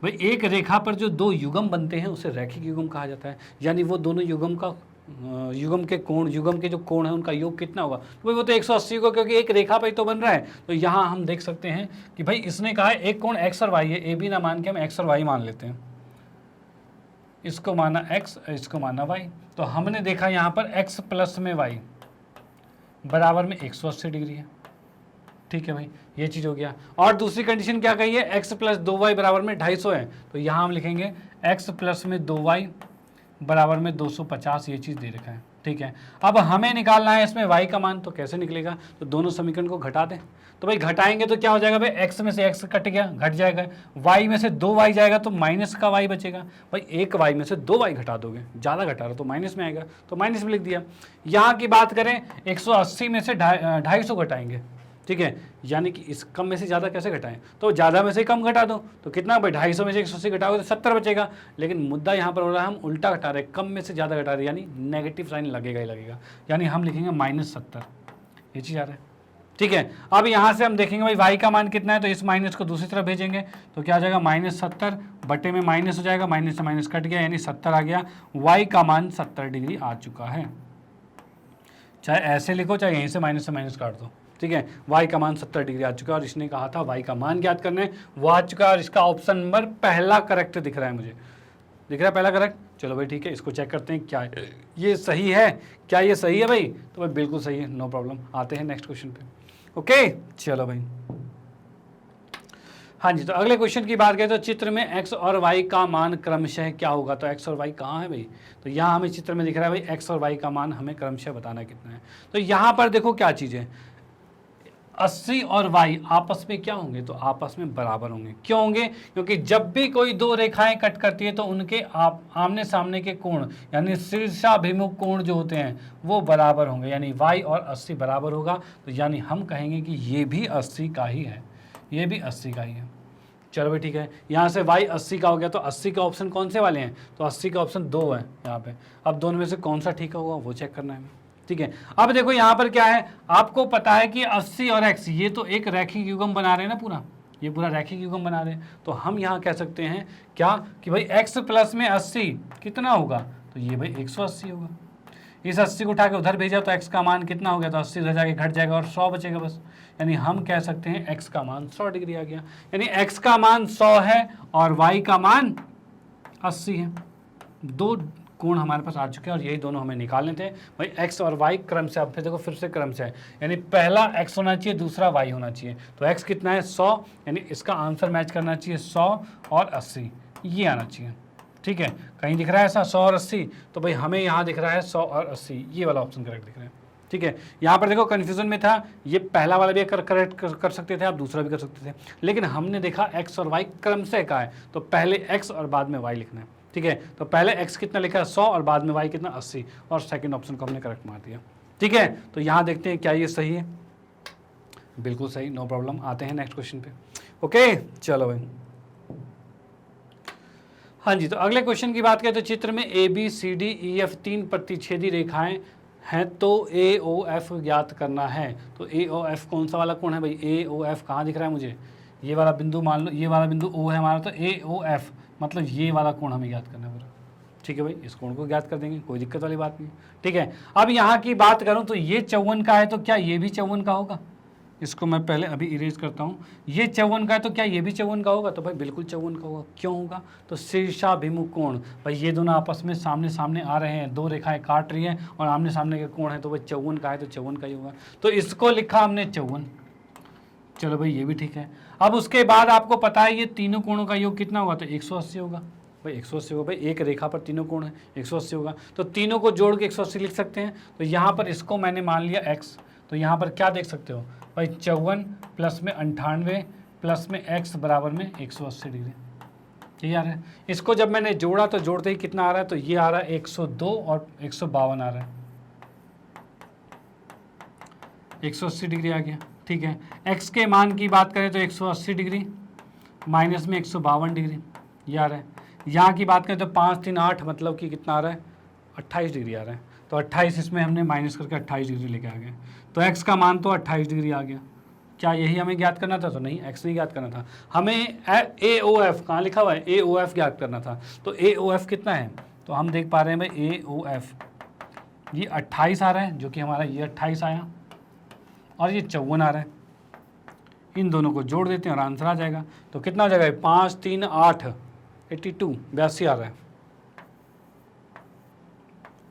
S1: भाई एक रेखा पर जो दो युग्म बनते हैं उसे रैखिक युग्म कहा जाता है, यानी वो दोनों युग्म का युग्म के जो कोण है उनका योग कितना होगा, तो भाई वो तो 180 होगा, क्योंकि एक रेखा पे तो बन रहा है। तो यहाँ हम देख सकते हैं कि भाई इसने कहा है एक कोण x और y है, ए बी ना मान के हम x और y मान लेते हैं, इसको माना x, इसको माना y। तो हमने देखा यहाँ पर x प्लस में y बराबर में 180 डिग्री है। ठीक है भाई, ये चीज़ हो गया। और दूसरी कंडीशन क्या कही है, x प्लस 2y बराबर में 250 है, तो यहाँ हम लिखेंगे x प्लस में 2y बराबर में 250, ये चीज़ दे रखा है। ठीक है, अब हमें निकालना है इसमें y का मान, तो कैसे निकलेगा, तो दोनों समीकरण को घटा दें। तो भाई घटाएंगे तो क्या हो जाएगा, भाई x में से x कट गया, घट जाएगा, y में से 2y जाएगा तो माइनस का y बचेगा। भाई एक y में से 2y घटा दोगे, ज़्यादा घटा रहा तो माइनस में आएगा, तो माइनस में लिख दिया। यहाँ की बात करें 180 में से 250 घटाएंगे, ठीक है, यानी कि इस कम में से ज़्यादा कैसे घटाएं, तो ज़्यादा में से कम घटा दो, तो कितना भाई 250 में से 180 घटाओगे तो 70 बचेगा। लेकिन मुद्दा यहाँ पर हो रहा है हम उल्टा घटा रहे, कम में से ज़्यादा घटा रहे, यानी नेगेटिव साइन लगेगा ही लगेगा, यानी हम लिखेंगे -70, ये चीज़ आ रहा है। ठीक है, अब यहाँ से हम देखेंगे भाई वाई का मान कितना है, तो इस माइनस को दूसरी तरफ भेजेंगे तो क्या आ जाएगा -70 बटे में माइनस हो जाएगा, माइनस से माइनस कट गया, यानी 70 आ गया। वाई का मान 70 डिग्री आ चुका है, चाहे ऐसे लिखो चाहे यहीं से माइनस काट दो। ठीक है, y का मान 70 डिग्री आ चुका है और इसने कहा था y का मान ज्ञात करने, वो आ चुका है और इसका ऑप्शन नंबर पहला करेक्ट दिख रहा है, मुझे दिख रहा है पहला करेक्ट। चलो भाई ठीक है, इसको चेक करते हैं क्या ये सही है, क्या ये सही है भाई, तो भाई बिल्कुल सही है, नो प्रॉब्लम। आते हैं नेक्स्ट क्वेश्चन पे। ओके चलो भाई, हाँ जी, तो अगले क्वेश्चन की बात करें तो चित्र में x और y का मान क्रमशः क्या होगा, तो x और y कहाँ है भाई, तो यहाँ हमें चित्र में दिख रहा है भाई x और y का मान हमें क्रमशः बताना कितना है। तो यहाँ पर देखो क्या चीज़ है, 80 और y आपस में क्या होंगे, तो आपस में बराबर होंगे। क्यों होंगे, क्योंकि जब भी कोई दो रेखाएं कट करती है तो उनके आमने सामने के कोण यानी शीर्षाभिमुख कोण जो होते हैं वो बराबर होंगे, यानी y और 80 बराबर होगा। तो यानी हम कहेंगे कि ये भी 80 का ही है, ये भी 80 का ही है। चलो भाई ठीक है, यहाँ से y 80 का हो गया, तो 80 का ऑप्शन कौन से वाले हैं, तो 80 का ऑप्शन 2 है यहाँ पे। अब दोनों में से कौन सा ठीक होगा वो चेक करना है। ठीक है, अब देखो यहाँ पर क्या है, आपको पता है कि 80 और x ये तो एक रैखिक युग्म बना रहे हैं ना, पूरा ये पूरा रैखिक युग्म बना रहे हैं। तो हम यहाँ कह सकते हैं क्या कि भाई x प्लस में 80 कितना होगा, तो ये भाई 180 होगा। इस 80 को उठा के उधर भेजा तो x का मान कितना हो गया, तो 80 उधर जाके घट जाएगा और 100 बचेगा बस। यानी हम कह सकते हैं x का मान 100 डिग्री आ गया, यानी x का मान 100 है और y का मान 80 है। दो कोण हमारे पास आ चुके हैं और यही दोनों हमें निकालने थे भाई, x और y क्रम से। अब फिर देखो फिर से क्रम से है, यानी पहला x होना चाहिए, दूसरा y होना चाहिए। तो x कितना है 100, यानी इसका आंसर मैच करना चाहिए 100 और 80, ये आना चाहिए। ठीक है, कहीं दिख रहा है ऐसा 100 और 80, तो भाई हमें यहाँ दिख रहा है 100 और 80, ये वाला ऑप्शन करेक्ट दिख रहा है। ठीक है, यहाँ पर देखो कन्फ्यूजन में था, ये पहला वाला भी करेक्ट कर सकते थे आप, दूसरा भी कर सकते थे, लेकिन हमने देखा x और y क्रम से का है, तो पहले x और बाद में y लिखना है। ठीक है, तो पहले x कितना लिखा है 100 और बाद में y कितना 80, और सेकंड ऑप्शन को हमने करेक्ट मार दिया। ठीक है, तो यहाँ देखते हैं क्या ये सही है, बिल्कुल सही, नो प्रॉब्लम। आते हैं नेक्स्ट क्वेश्चन पे। ओके चलो भाई, हाँ जी, तो अगले क्वेश्चन की बात करें तो चित्र में A B C D E F 3 प्रतिच्छेदी रेखाएं हैं, तो ए ओ एफ ज्ञात करना है। तो ए ओ एफ कौन सा वाला कोण है भाई, ए ओ एफ कहाँ दिख रहा है मुझे, ये वाला बिंदु मान लो, ये वाला बिंदु ओ है हमारा, तो ए ओ एफ मतलब ये वाला कोण हमें ज्ञात करना है पूरा। ठीक है भाई, इस कोण को ज्ञात कर देंगे, कोई दिक्कत वाली बात नहीं। ठीक है, अब यहाँ की बात करूँ तो ये 54 का है, तो क्या ये भी 54 का होगा, इसको मैं पहले अभी इरेज करता हूँ। ये 54 का है, तो क्या ये भी 54 का होगा, तो भाई बिल्कुल 54 का होगा। क्यों होगा, तो शीर्षाभिमुख कोण, भाई ये दोनों आपस में सामने सामने आ रहे हैं, दो रेखाएं काट रही हैं और आमने सामने के कोण है, तो भाई 54 का है, तो 54 का ही होगा। तो इसको लिखा हमने 54, चलो भाई ये भी ठीक है। अब उसके बाद आपको पता है ये तीनों कोणों का योग कितना होगा, तो 180 होगा भाई, 180 होगा भाई, एक रेखा पर तीनों कोण है, 180 होगा। तो तीनों को जोड़ के 180 लिख सकते हैं। तो यहाँ पर इसको मैंने मान लिया x, तो यहाँ पर क्या देख सकते हो भाई 54 प्लस में 98 प्लस में x बराबर में 180 डिग्री, ये आ रहा है। इसको जब मैंने जोड़ा तो जोड़ते ही कितना आ रहा है, तो ये आ रहा है 102 और 152 आ रहा है, 180 डिग्री आ गया। ठीक है, x के मान की बात करें तो 180 डिग्री माइनस में 152 डिग्री, ये आ रहा है। यहाँ की बात करें तो 5 3 8 मतलब कि कितना आ रहा है 28 डिग्री आ रहा है, तो 28 इसमें हमने माइनस करके 28 डिग्री लेके आ गए, तो x का मान तो 28 डिग्री आ गया। क्या यही हमें ज्ञात करना था, तो नहीं, x नहीं ज्ञात करना था हमें, ए ओ एफ कहाँ लिखा हुआ है, ए ओ एफ ज्ञात करना था। तो ए ओ एफ कितना है, तो हम देख पा रहे हैं भाई ए ओ एफ ये 28 आ रहा है, जो कि हमारा ये 28 आया और ये 54 आ रहा है, इन दोनों को जोड़ देते हैं और आंसर आ जाएगा। तो कितना हो जाएगा 5 3 8 82 82 आ रहा है,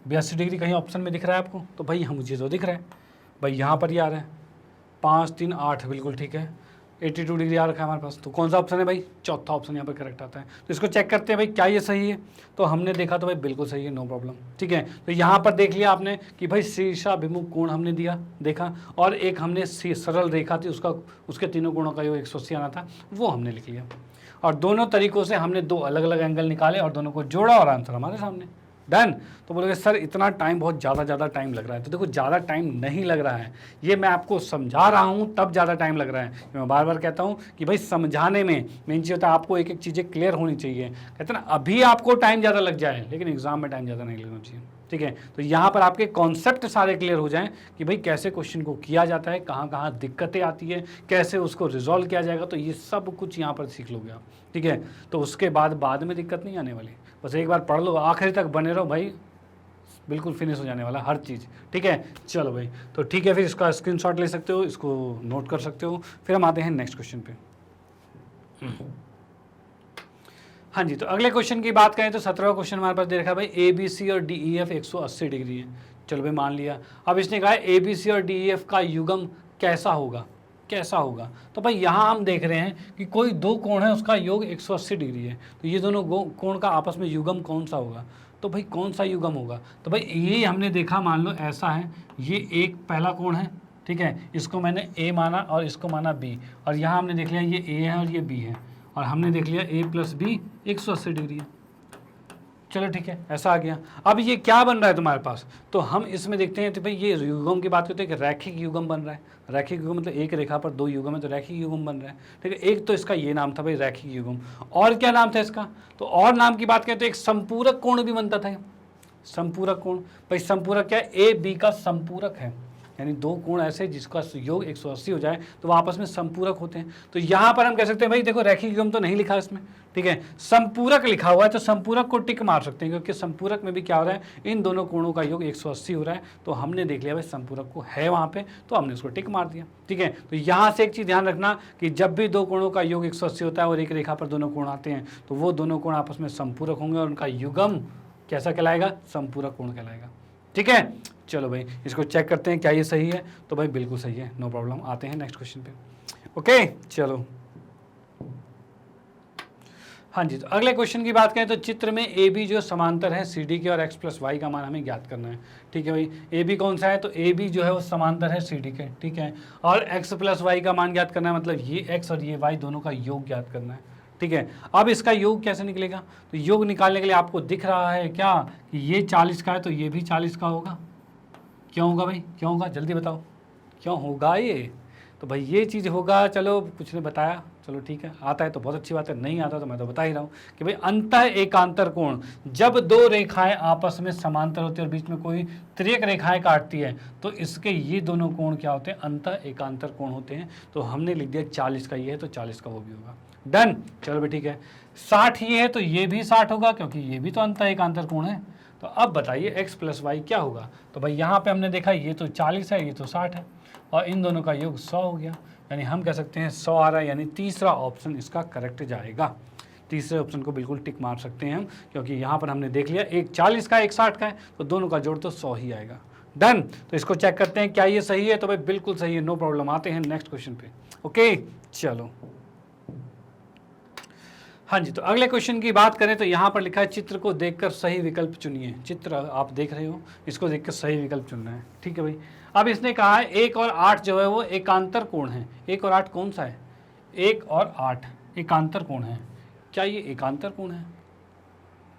S1: 82 डिग्री कहीं ऑप्शन में दिख रहा है आपको, तो भाई हम मुझे तो दिख रहा है भाई, यहाँ पर ही आ रहा है 5 3 8 बिल्कुल ठीक है, 82 डिग्री आ रखा है हमारे पास। तो कौन सा ऑप्शन है भाई, चौथा ऑप्शन यहाँ पर करेक्ट आता है। तो इसको चेक करते हैं भाई क्या ये सही है, तो हमने देखा तो भाई बिल्कुल सही है, नो प्रॉब्लम। ठीक है, तो यहाँ पर देख लिया आपने कि भाई शीर्षाभिमुख कोण हमने दिया देखा, और एक हमने सरल रेखा थी उसका, उसके तीनों कोणों का जो 180 आना था वो हमने लिख लिया, और दोनों तरीकों से हमने दो अलग अलग एंगल निकाले और दोनों को जोड़ा और आंसर हमारे सामने डन। तो बोलोगे सर इतना टाइम बहुत ज़्यादा टाइम लग रहा है, तो देखो ज़्यादा टाइम नहीं लग रहा है, ये मैं आपको समझा रहा हूँ तब ज़्यादा टाइम लग रहा है। मैं बार बार कहता हूँ कि भाई समझाने में मेन चीज़ होता है आपको एक एक चीज़ें क्लियर होनी चाहिए। कहते हैं ना अभी आपको टाइम ज़्यादा लग जाए लेकिन एग्जाम में टाइम ज़्यादा नहीं लगना चाहिए। ठीक है, तो यहाँ पर आपके कॉन्सेप्ट सारे क्लियर हो जाएं कि भाई कैसे क्वेश्चन को किया जाता है, कहाँ कहाँ दिक्कतें आती है, कैसे उसको रिजॉल्व किया जाएगा, तो ये सब कुछ यहाँ पर सीख लोगे आप। ठीक है, तो उसके बाद में दिक्कत नहीं आने वाली, बस एक बार पढ़ लो, आखिरी तक बने रहो भाई, बिल्कुल फिनिश हो जाने वाला हर चीज़। ठीक है, चलो भाई, तो ठीक है, फिर इसका स्क्रीनशॉट ले सकते हो, इसको नोट कर सकते हो। फिर हम आते हैं नेक्स्ट क्वेश्चन पे। हाँ जी, तो अगले क्वेश्चन की बात करें तो 17वां क्वेश्चन हमारे पास दे रखा है भाई ए बी सी और डी ई एफ 180 डिग्री है। चलो भाई मान लिया, अब इसने कहा है ए बी सी और डी ई एफ का युग्म कैसा होगा, कैसा होगा। तो भाई यहाँ हम देख रहे हैं कि कोई दो कोण है उसका योग 180 डिग्री है, तो ये दोनों कोण का आपस में युग्म कौन सा होगा, तो भाई कौन सा युग्म होगा। तो भाई ये हमने देखा, मान लो ऐसा है, ये एक पहला कोण है, ठीक है, इसको मैंने ए माना और इसको माना बी, और यहाँ हमने देख लिया ये ए है और ये बी है, और हमने देख लिया a प्लस बी 180 डिग्री है। चलो ठीक है, ऐसा आ गया। अब ये क्या बन रहा है तुम्हारे पास, तो हम इसमें देखते हैं तो भाई ये युग्म की बात करते हैं कि रैखिक युग्म बन रहा है। रैखिक युग्म मतलब एक रेखा पर दो युग्म है, तो रैखिक युग्म बन रहा है। ठीक है, एक तो इसका ये नाम था भाई रैखिक युग्म, और क्या नाम था इसका, तो और नाम की बात करें तो एक संपूरक कोण भी बनता था। संपूरक कोण, भाई संपूरक क्या है, ए बी का संपूरक है, यानी दो कोण ऐसे जिसका योग 180 हो जाए तो वो आपस में संपूरक होते हैं। तो यहाँ पर हम कह सकते हैं भाई देखो रैखिक युग्म तो नहीं लिखा इसमें, ठीक है, संपूरक लिखा हुआ है, तो संपूरक को टिक मार सकते हैं, क्योंकि संपूरक में भी क्या हो रहा है, इन दोनों कोणों का योग 180 हो रहा है, तो हमने देख लिया भाई संपूरक को है वहाँ पे, तो हमने उसको टिक मार दिया। ठीक है, तो यहाँ से एक चीज़ ध्यान रखना कि जब भी दो कोणों का योग 180 होता है और एक रेखा पर दोनों कोण आते हैं, तो वो दोनों कोण आपस में संपूरक होंगे और उनका युग्म कैसा कहलाएगा, समपूरक कोण कहलाएगा। ठीक है, चलो भाई इसको चेक करते हैं क्या ये सही है, तो भाई बिल्कुल सही है, नो प्रॉब्लम। आते हैं नेक्स्ट क्वेश्चन पे। ओके चलो, हाँ जी, तो अगले क्वेश्चन की बात करें तो चित्र में ए बी जो समांतर है सी डी के और एक्स प्लस वाई का मान हमें ज्ञात करना है। ठीक है भाई, ए बी कौन सा है, तो ए बी जो है वो समांतर है सी डी के। ठीक है, और एक्स प्लस वाई का मान ज्ञात करना है, मतलब ये एक्स और ये वाई दोनों का योग ज्ञात करना है। ठीक है, अब इसका योग कैसे निकलेगा, तो योग निकालने के लिए आपको दिख रहा है क्या कि ये 40 का है तो ये भी 40 का होगा। क्यों होगा भाई, क्यों होगा, जल्दी बताओ क्यों होगा ये, तो भाई ये चीज़ होगा। चलो कुछ ने बताया, चलो ठीक है, आता है तो बहुत अच्छी बात है, नहीं आता तो मैं तो बता ही रहा हूँ कि भाई अंतः एकांतर कोण, जब दो रेखाएं आपस में समांतर होती है और बीच में कोई तिर्यक रेखाएं काटती है तो इसके ये दोनों कोण क्या होते हैं, अंतः एकांतर कोण होते हैं। तो हमने लिख दिया 40 का ये है तो 40 का वो भी होगा। डन, चलो भाई ठीक है। 60 ये है तो ये भी 60 होगा क्योंकि ये भी तो अंतः एकांतर कोण है। तो अब बताइए एक्स प्लस वाई क्या होगा, तो भाई यहाँ पे हमने देखा ये तो 40 है, ये तो 60 है और इन दोनों का योग 100 हो गया, यानी हम कह सकते हैं 100 आ रहा है, यानी तीसरा ऑप्शन इसका करेक्ट जाएगा। तीसरे ऑप्शन को बिल्कुल टिक मार सकते हैं हम, क्योंकि यहाँ पर हमने देख लिया एक 40 का एक 60 का है तो दोनों का जोड़ तो 100 ही आएगा। डन, तो इसको चेक करते हैं क्या ये सही है, तो भाई बिल्कुल सही है, नो प्रॉब्लम। आते हैं नेक्स्ट क्वेश्चन पे। ओके चलो, हाँ जी, तो अगले क्वेश्चन की बात करें तो यहाँ पर लिखा है चित्र को देखकर सही विकल्प चुनिए। चित्र आप देख रहे हो, इसको देखकर सही विकल्प चुनना है। ठीक है भाई, अब इसने कहा है 1 और 8 जो है वो एकांतर कोण है। 1 और 8 कौन सा है, 1 और 8 एकांतर कोण है। क्या ये एकांतर कोण है,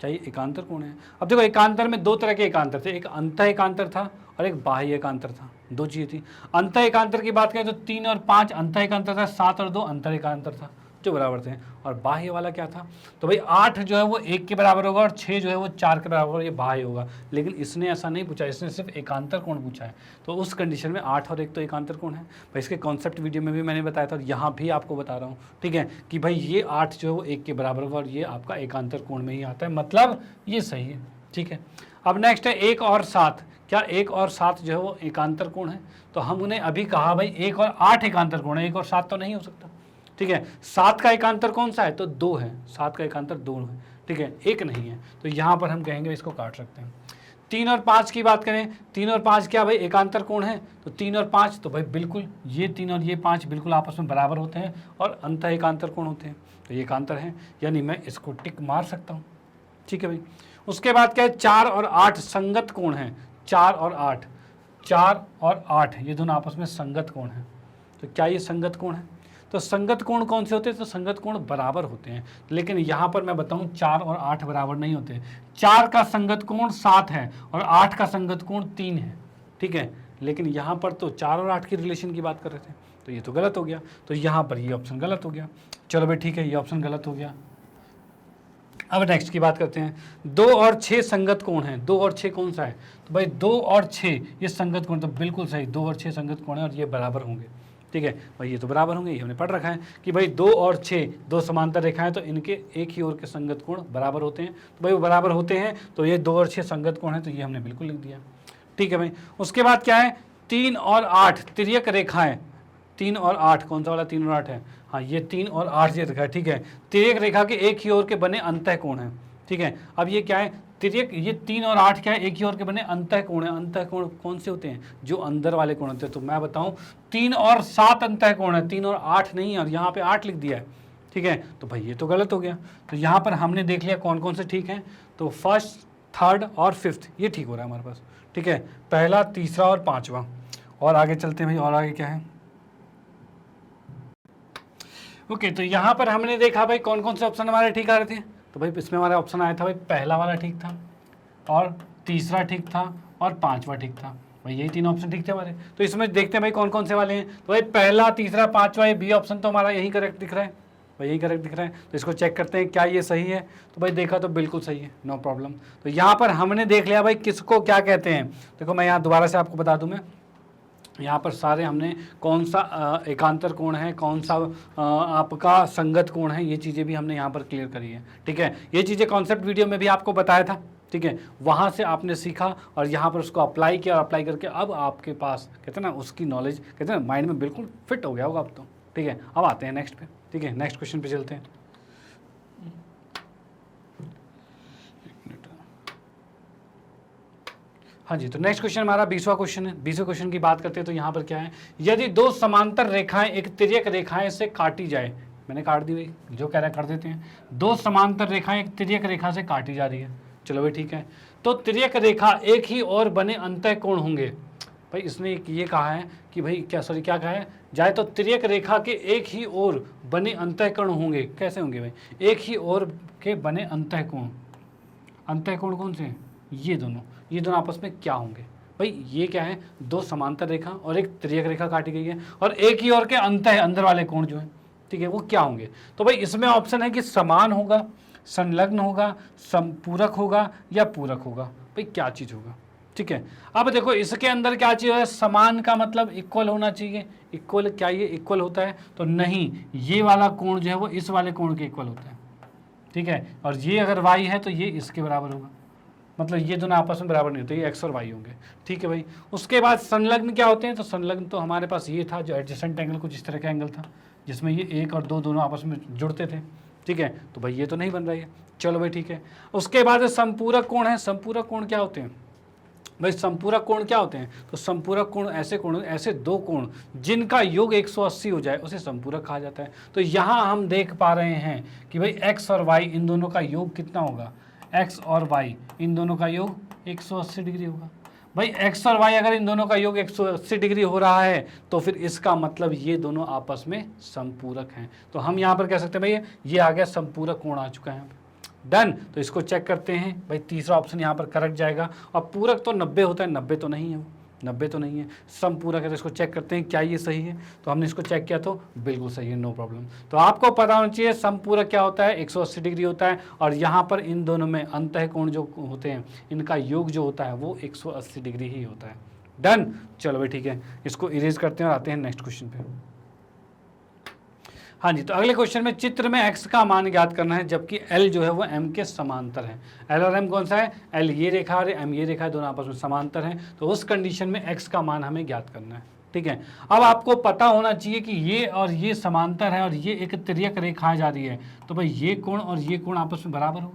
S1: क्या ये एकांतर कोण है। अब देखो एकांतर में दो तरह के एकांतर थे, एक अंतः एकांतर था और एक बाह्य एकांतर था, दो चीज़ें थी। अंतः एकांतर की बात करें तो 3 और 5 अंतः एकांतर था, 7 और 2 अंतर एकांतर था जो बराबर थे। और बाह्य वाला क्या था, तो भाई 8 जो है वो 1 के बराबर होगा और 6 जो है वो 4 के बराबर होगा, ये बाह्य होगा। लेकिन इसने ऐसा नहीं पूछा, इसने सिर्फ एकांतर कोण पूछा है। तो उस कंडीशन में 8 और 1 तो एकांतर कोण है भाई। इसके कॉन्सेप्ट वीडियो में भी मैंने बताया था और यहाँ भी आपको बता रहा हूँ। ठीक है, कि भाई ये 8 जो है वो 1 के बराबर होगा और ये आपका एकांतर कोण में ही आता है, मतलब ये सही है। ठीक है, अब नेक्स्ट है 1 और 7। क्या 1 और 7 जो है वो एकांतर कोण है, तो हम उन्हें अभी कहा भाई 1 और 8 एकांतर कोण है, 1 और 7 तो नहीं हो सकता। ठीक है, 7 का एकांतर कौन सा है, तो 2 है, 7 का एकांतर 2 है। ठीक है, 1 नहीं है, तो यहाँ पर हम कहेंगे इसको काट सकते हैं। 3 और 5 की बात करें, 3 और 5 क्या भाई एकांतर कोण है, तो 3 और 5 तो भाई बिल्कुल ये 3 और ये 5 बिल्कुल आपस में बराबर होते हैं और अंतः एकांतर कोण होते हैं, तो ये एकांतर है, यानी मैं इसको टिक मार सकता हूँ। ठीक है भाई, उसके बाद क्या है 4 और 8 संगत कोण है। 4 और 8, 4 और 8 ये दोनों आपस में संगत कोण है। तो क्या ये संगत कोण है, तो संगत कोण कौन से होते हैं, तो संगत कोण बराबर होते हैं। लेकिन यहाँ पर मैं बताऊँ 4 और 8 बराबर नहीं होते। 4 का संगत कोण 7 है और 8 का संगत कोण 3 है। ठीक है, लेकिन यहाँ पर तो 4 और 8 की रिलेशन की बात कर रहे थे, तो ये तो गलत हो गया, तो यहाँ पर ये ऑप्शन गलत हो गया। चलो भाई ठीक है, ये ऑप्शन गलत हो गया। अब नेक्स्ट की बात करते हैं, 2 और 6 संगत कोण है। 2 और 6 कौन सा है, तो भाई 2 और 6 ये संगत कोण, तो बिल्कुल सही, 2 और 6 संगत कोण है और ये बराबर होंगे। ठीक है भाई, ये तो बराबर होंगे, ये हमने पढ़ रखा है कि भाई 2 और 6 दो समांतर रेखाएं, तो इनके एक ही ओर के संगत कोण बराबर होते हैं। तो भाई वो बराबर होते हैं, तो ये 2 और 6 संगत कोण है, तो ये हमने बिल्कुल लिख दिया। ठीक है भाई, उसके बाद क्या है 3 और 8 तिर्यक रेखाएं। 3 और 8 कौन सा वाला 3 और 8 है, हाँ ये 3 और 8 ये रेखा है। ठीक है, तिर्यक रेखा के एक ही ओर के बने अंतः कोण है। ठीक है, अब ये क्या है तिर्यक, ये 3 और 8 क्या है, एक ही ओर के बने अंतः कोण है। अंतः कोण कौन से होते हैं, जो अंदर वाले कोण होते हैं। तो मैं बताऊं 3 और 7 अंतः कोण है, 3 और 8 नहीं है, और यहाँ पे 8 लिख दिया है। ठीक है, तो भाई ये तो गलत हो गया। तो यहाँ पर हमने देख लिया कौन कौन से ठीक हैं, तो फर्स्ट, थर्ड और फिफ्थ ये ठीक हो रहा है हमारे पास। ठीक है, पहला, तीसरा और पांचवा। और आगे चलते हैं भाई, और आगे क्या है। ओके, तो यहाँ पर हमने देखा भाई कौन कौन से ऑप्शन हमारे ठीक आ रहे थे। तो भाई इसमें हमारा ऑप्शन आया था भाई पहला वाला ठीक था, और तीसरा ठीक था, और पांचवा ठीक था। भाई यही 3 ऑप्शन ठीक थे हमारे। तो इसमें देखते हैं भाई कौन कौन से वाले हैं। तो भाई पहला, तीसरा, पांचवा, ये बी ऑप्शन तो हमारा यही करेक्ट दिख रहा है, भाई यही करेक्ट दिख रहा है। तो इसको चेक करते हैं क्या ये सही है। तो भाई देखा तो बिल्कुल सही है, नो प्रॉब्लम। तो यहाँ पर हमने देख लिया भाई किसको क्या कहते हैं। देखो मैं यहाँ दोबारा से आपको बता दूँ, मैं यहाँ पर सारे हमने कौन सा एकांतर कोण है, कौन सा आपका संगत कोण है, ये चीज़ें भी हमने यहाँ पर क्लियर करी है। ठीक है, ये चीज़ें कॉन्सेप्ट वीडियो में भी आपको बताया था। ठीक है, वहाँ से आपने सीखा और यहाँ पर उसको अप्लाई किया, और अप्लाई करके अब आपके पास कहते हैं ना उसकी नॉलेज कहते हैं ना माइंड में बिल्कुल फिट हो गया होगा अब तो। ठीक है, अब आते हैं नेक्स्ट पे। ठीक है, नेक्स्ट क्वेश्चन पे चलते हैं। हाँ जी, तो नेक्स्ट क्वेश्चन हमारा 20वां क्वेश्चन है। 20वें क्वेश्चन की बात करते हैं तो यहाँ पर क्या है, यदि दो समांतर रेखाएं एक तिर्यक रेखाएं से काटी जाए, मैंने काट दी भाई, जो कह रहा है कर देते हैं। दो समांतर रेखाएं एक तिर्यक रेखा से काटी जा रही है, चलो भाई ठीक है। तो तिर्यक रेखा एक ही और बने अंतःकोण होंगे। भाई इसने ये कहा है कि भाई क्या कहा है, जाए तो तिर्यक रेखा के एक ही ओर बने अंतःकोण होंगे। कैसे होंगे भाई, एक ही ओर के बने अंतःकोण। अंतःकोण कौन से हैं, ये दोनों आपस में क्या होंगे भाई, ये क्या है, दो समांतर रेखा और एक तिर्यक रेखा काटी गई है और एक ही ओर के अंदर वाले कोण जो है, ठीक है, वो क्या होंगे। तो भाई इसमें ऑप्शन है कि समान होगा, संलग्न होगा, संपूरक होगा या पूरक होगा। भाई क्या चीज होगा, ठीक है। अब देखो इसके अंदर क्या चीज है, समान का मतलब इक्वल होना चाहिए। इक्वल, क्या ये इक्वल होता है, तो नहीं, ये वाला कोण जो है वो इस वाले कोण के इक्वल होता है, ठीक है। और ये अगर y है तो ये इसके बराबर होगा, मतलब ये दोनों आपस में बराबर नहीं होते, ये x और y होंगे, ठीक है भाई। उसके बाद संलग्न क्या होते हैं, तो संलग्न तो हमारे पास ये था जो एडजेसेंट एंगल कुछ इस तरह का एंगल था जिसमें ये एक और दो दोनों आपस में जुड़ते थे, ठीक है। तो भाई ये तो नहीं बन रही है, चलो भाई ठीक है। उसके बाद संपूरक कोण है। संपूरक कोण क्या होते हैं भाई, संपूरक कोण क्या होते हैं, तो संपूरक कोण ऐसे दो कोण जिनका योग 180 हो जाए उसे संपूरक कहा जाता है। तो यहाँ हम देख पा रहे हैं कि भाई x और y इन दोनों का योग कितना होगा, x और y इन दोनों का योग 180 डिग्री होगा। भाई x और y अगर इन दोनों का योग 180 डिग्री हो रहा है तो फिर इसका मतलब ये दोनों आपस में संपूरक हैं। तो हम यहाँ पर कह सकते हैं भाई ये आ गया, संपूरक कोण आ चुका है। डन, तो इसको चेक करते हैं भाई, तीसरा ऑप्शन यहाँ पर करेक्ट जाएगा। और पूरक तो 90 होता है, 90 तो नहीं है, वो 90 तो नहीं है, संपूरक है। तो इसको चेक करते हैं क्या ये सही है, तो हमने इसको चेक किया तो बिल्कुल सही है, नो प्रॉब्लम। तो आपको पता होना चाहिए संपूरक क्या होता है, 180 डिग्री होता है और यहाँ पर इन दोनों में अंतःकोण जो होते हैं इनका योग जो होता है वो 180 डिग्री ही होता है। डन, चलो भाई ठीक है, इसको इरेज करते हैं और आते हैं नेक्स्ट क्वेश्चन पे। हाँ जी, तो अगले क्वेश्चन में चित्र में x का मान ज्ञात करना है जबकि l जो है वो m के समांतर है। l और m कौन सा है, l ये रेखा और m ये रेखा, दोनों आपस में समांतर हैं। तो उस कंडीशन में x का मान हमें ज्ञात करना है, ठीक है। अब आपको पता होना चाहिए कि ये और ये समांतर है और ये एक तिर्यक रेखा जा रही है, तो भाई ये कोण और ये कोण आपस में बराबर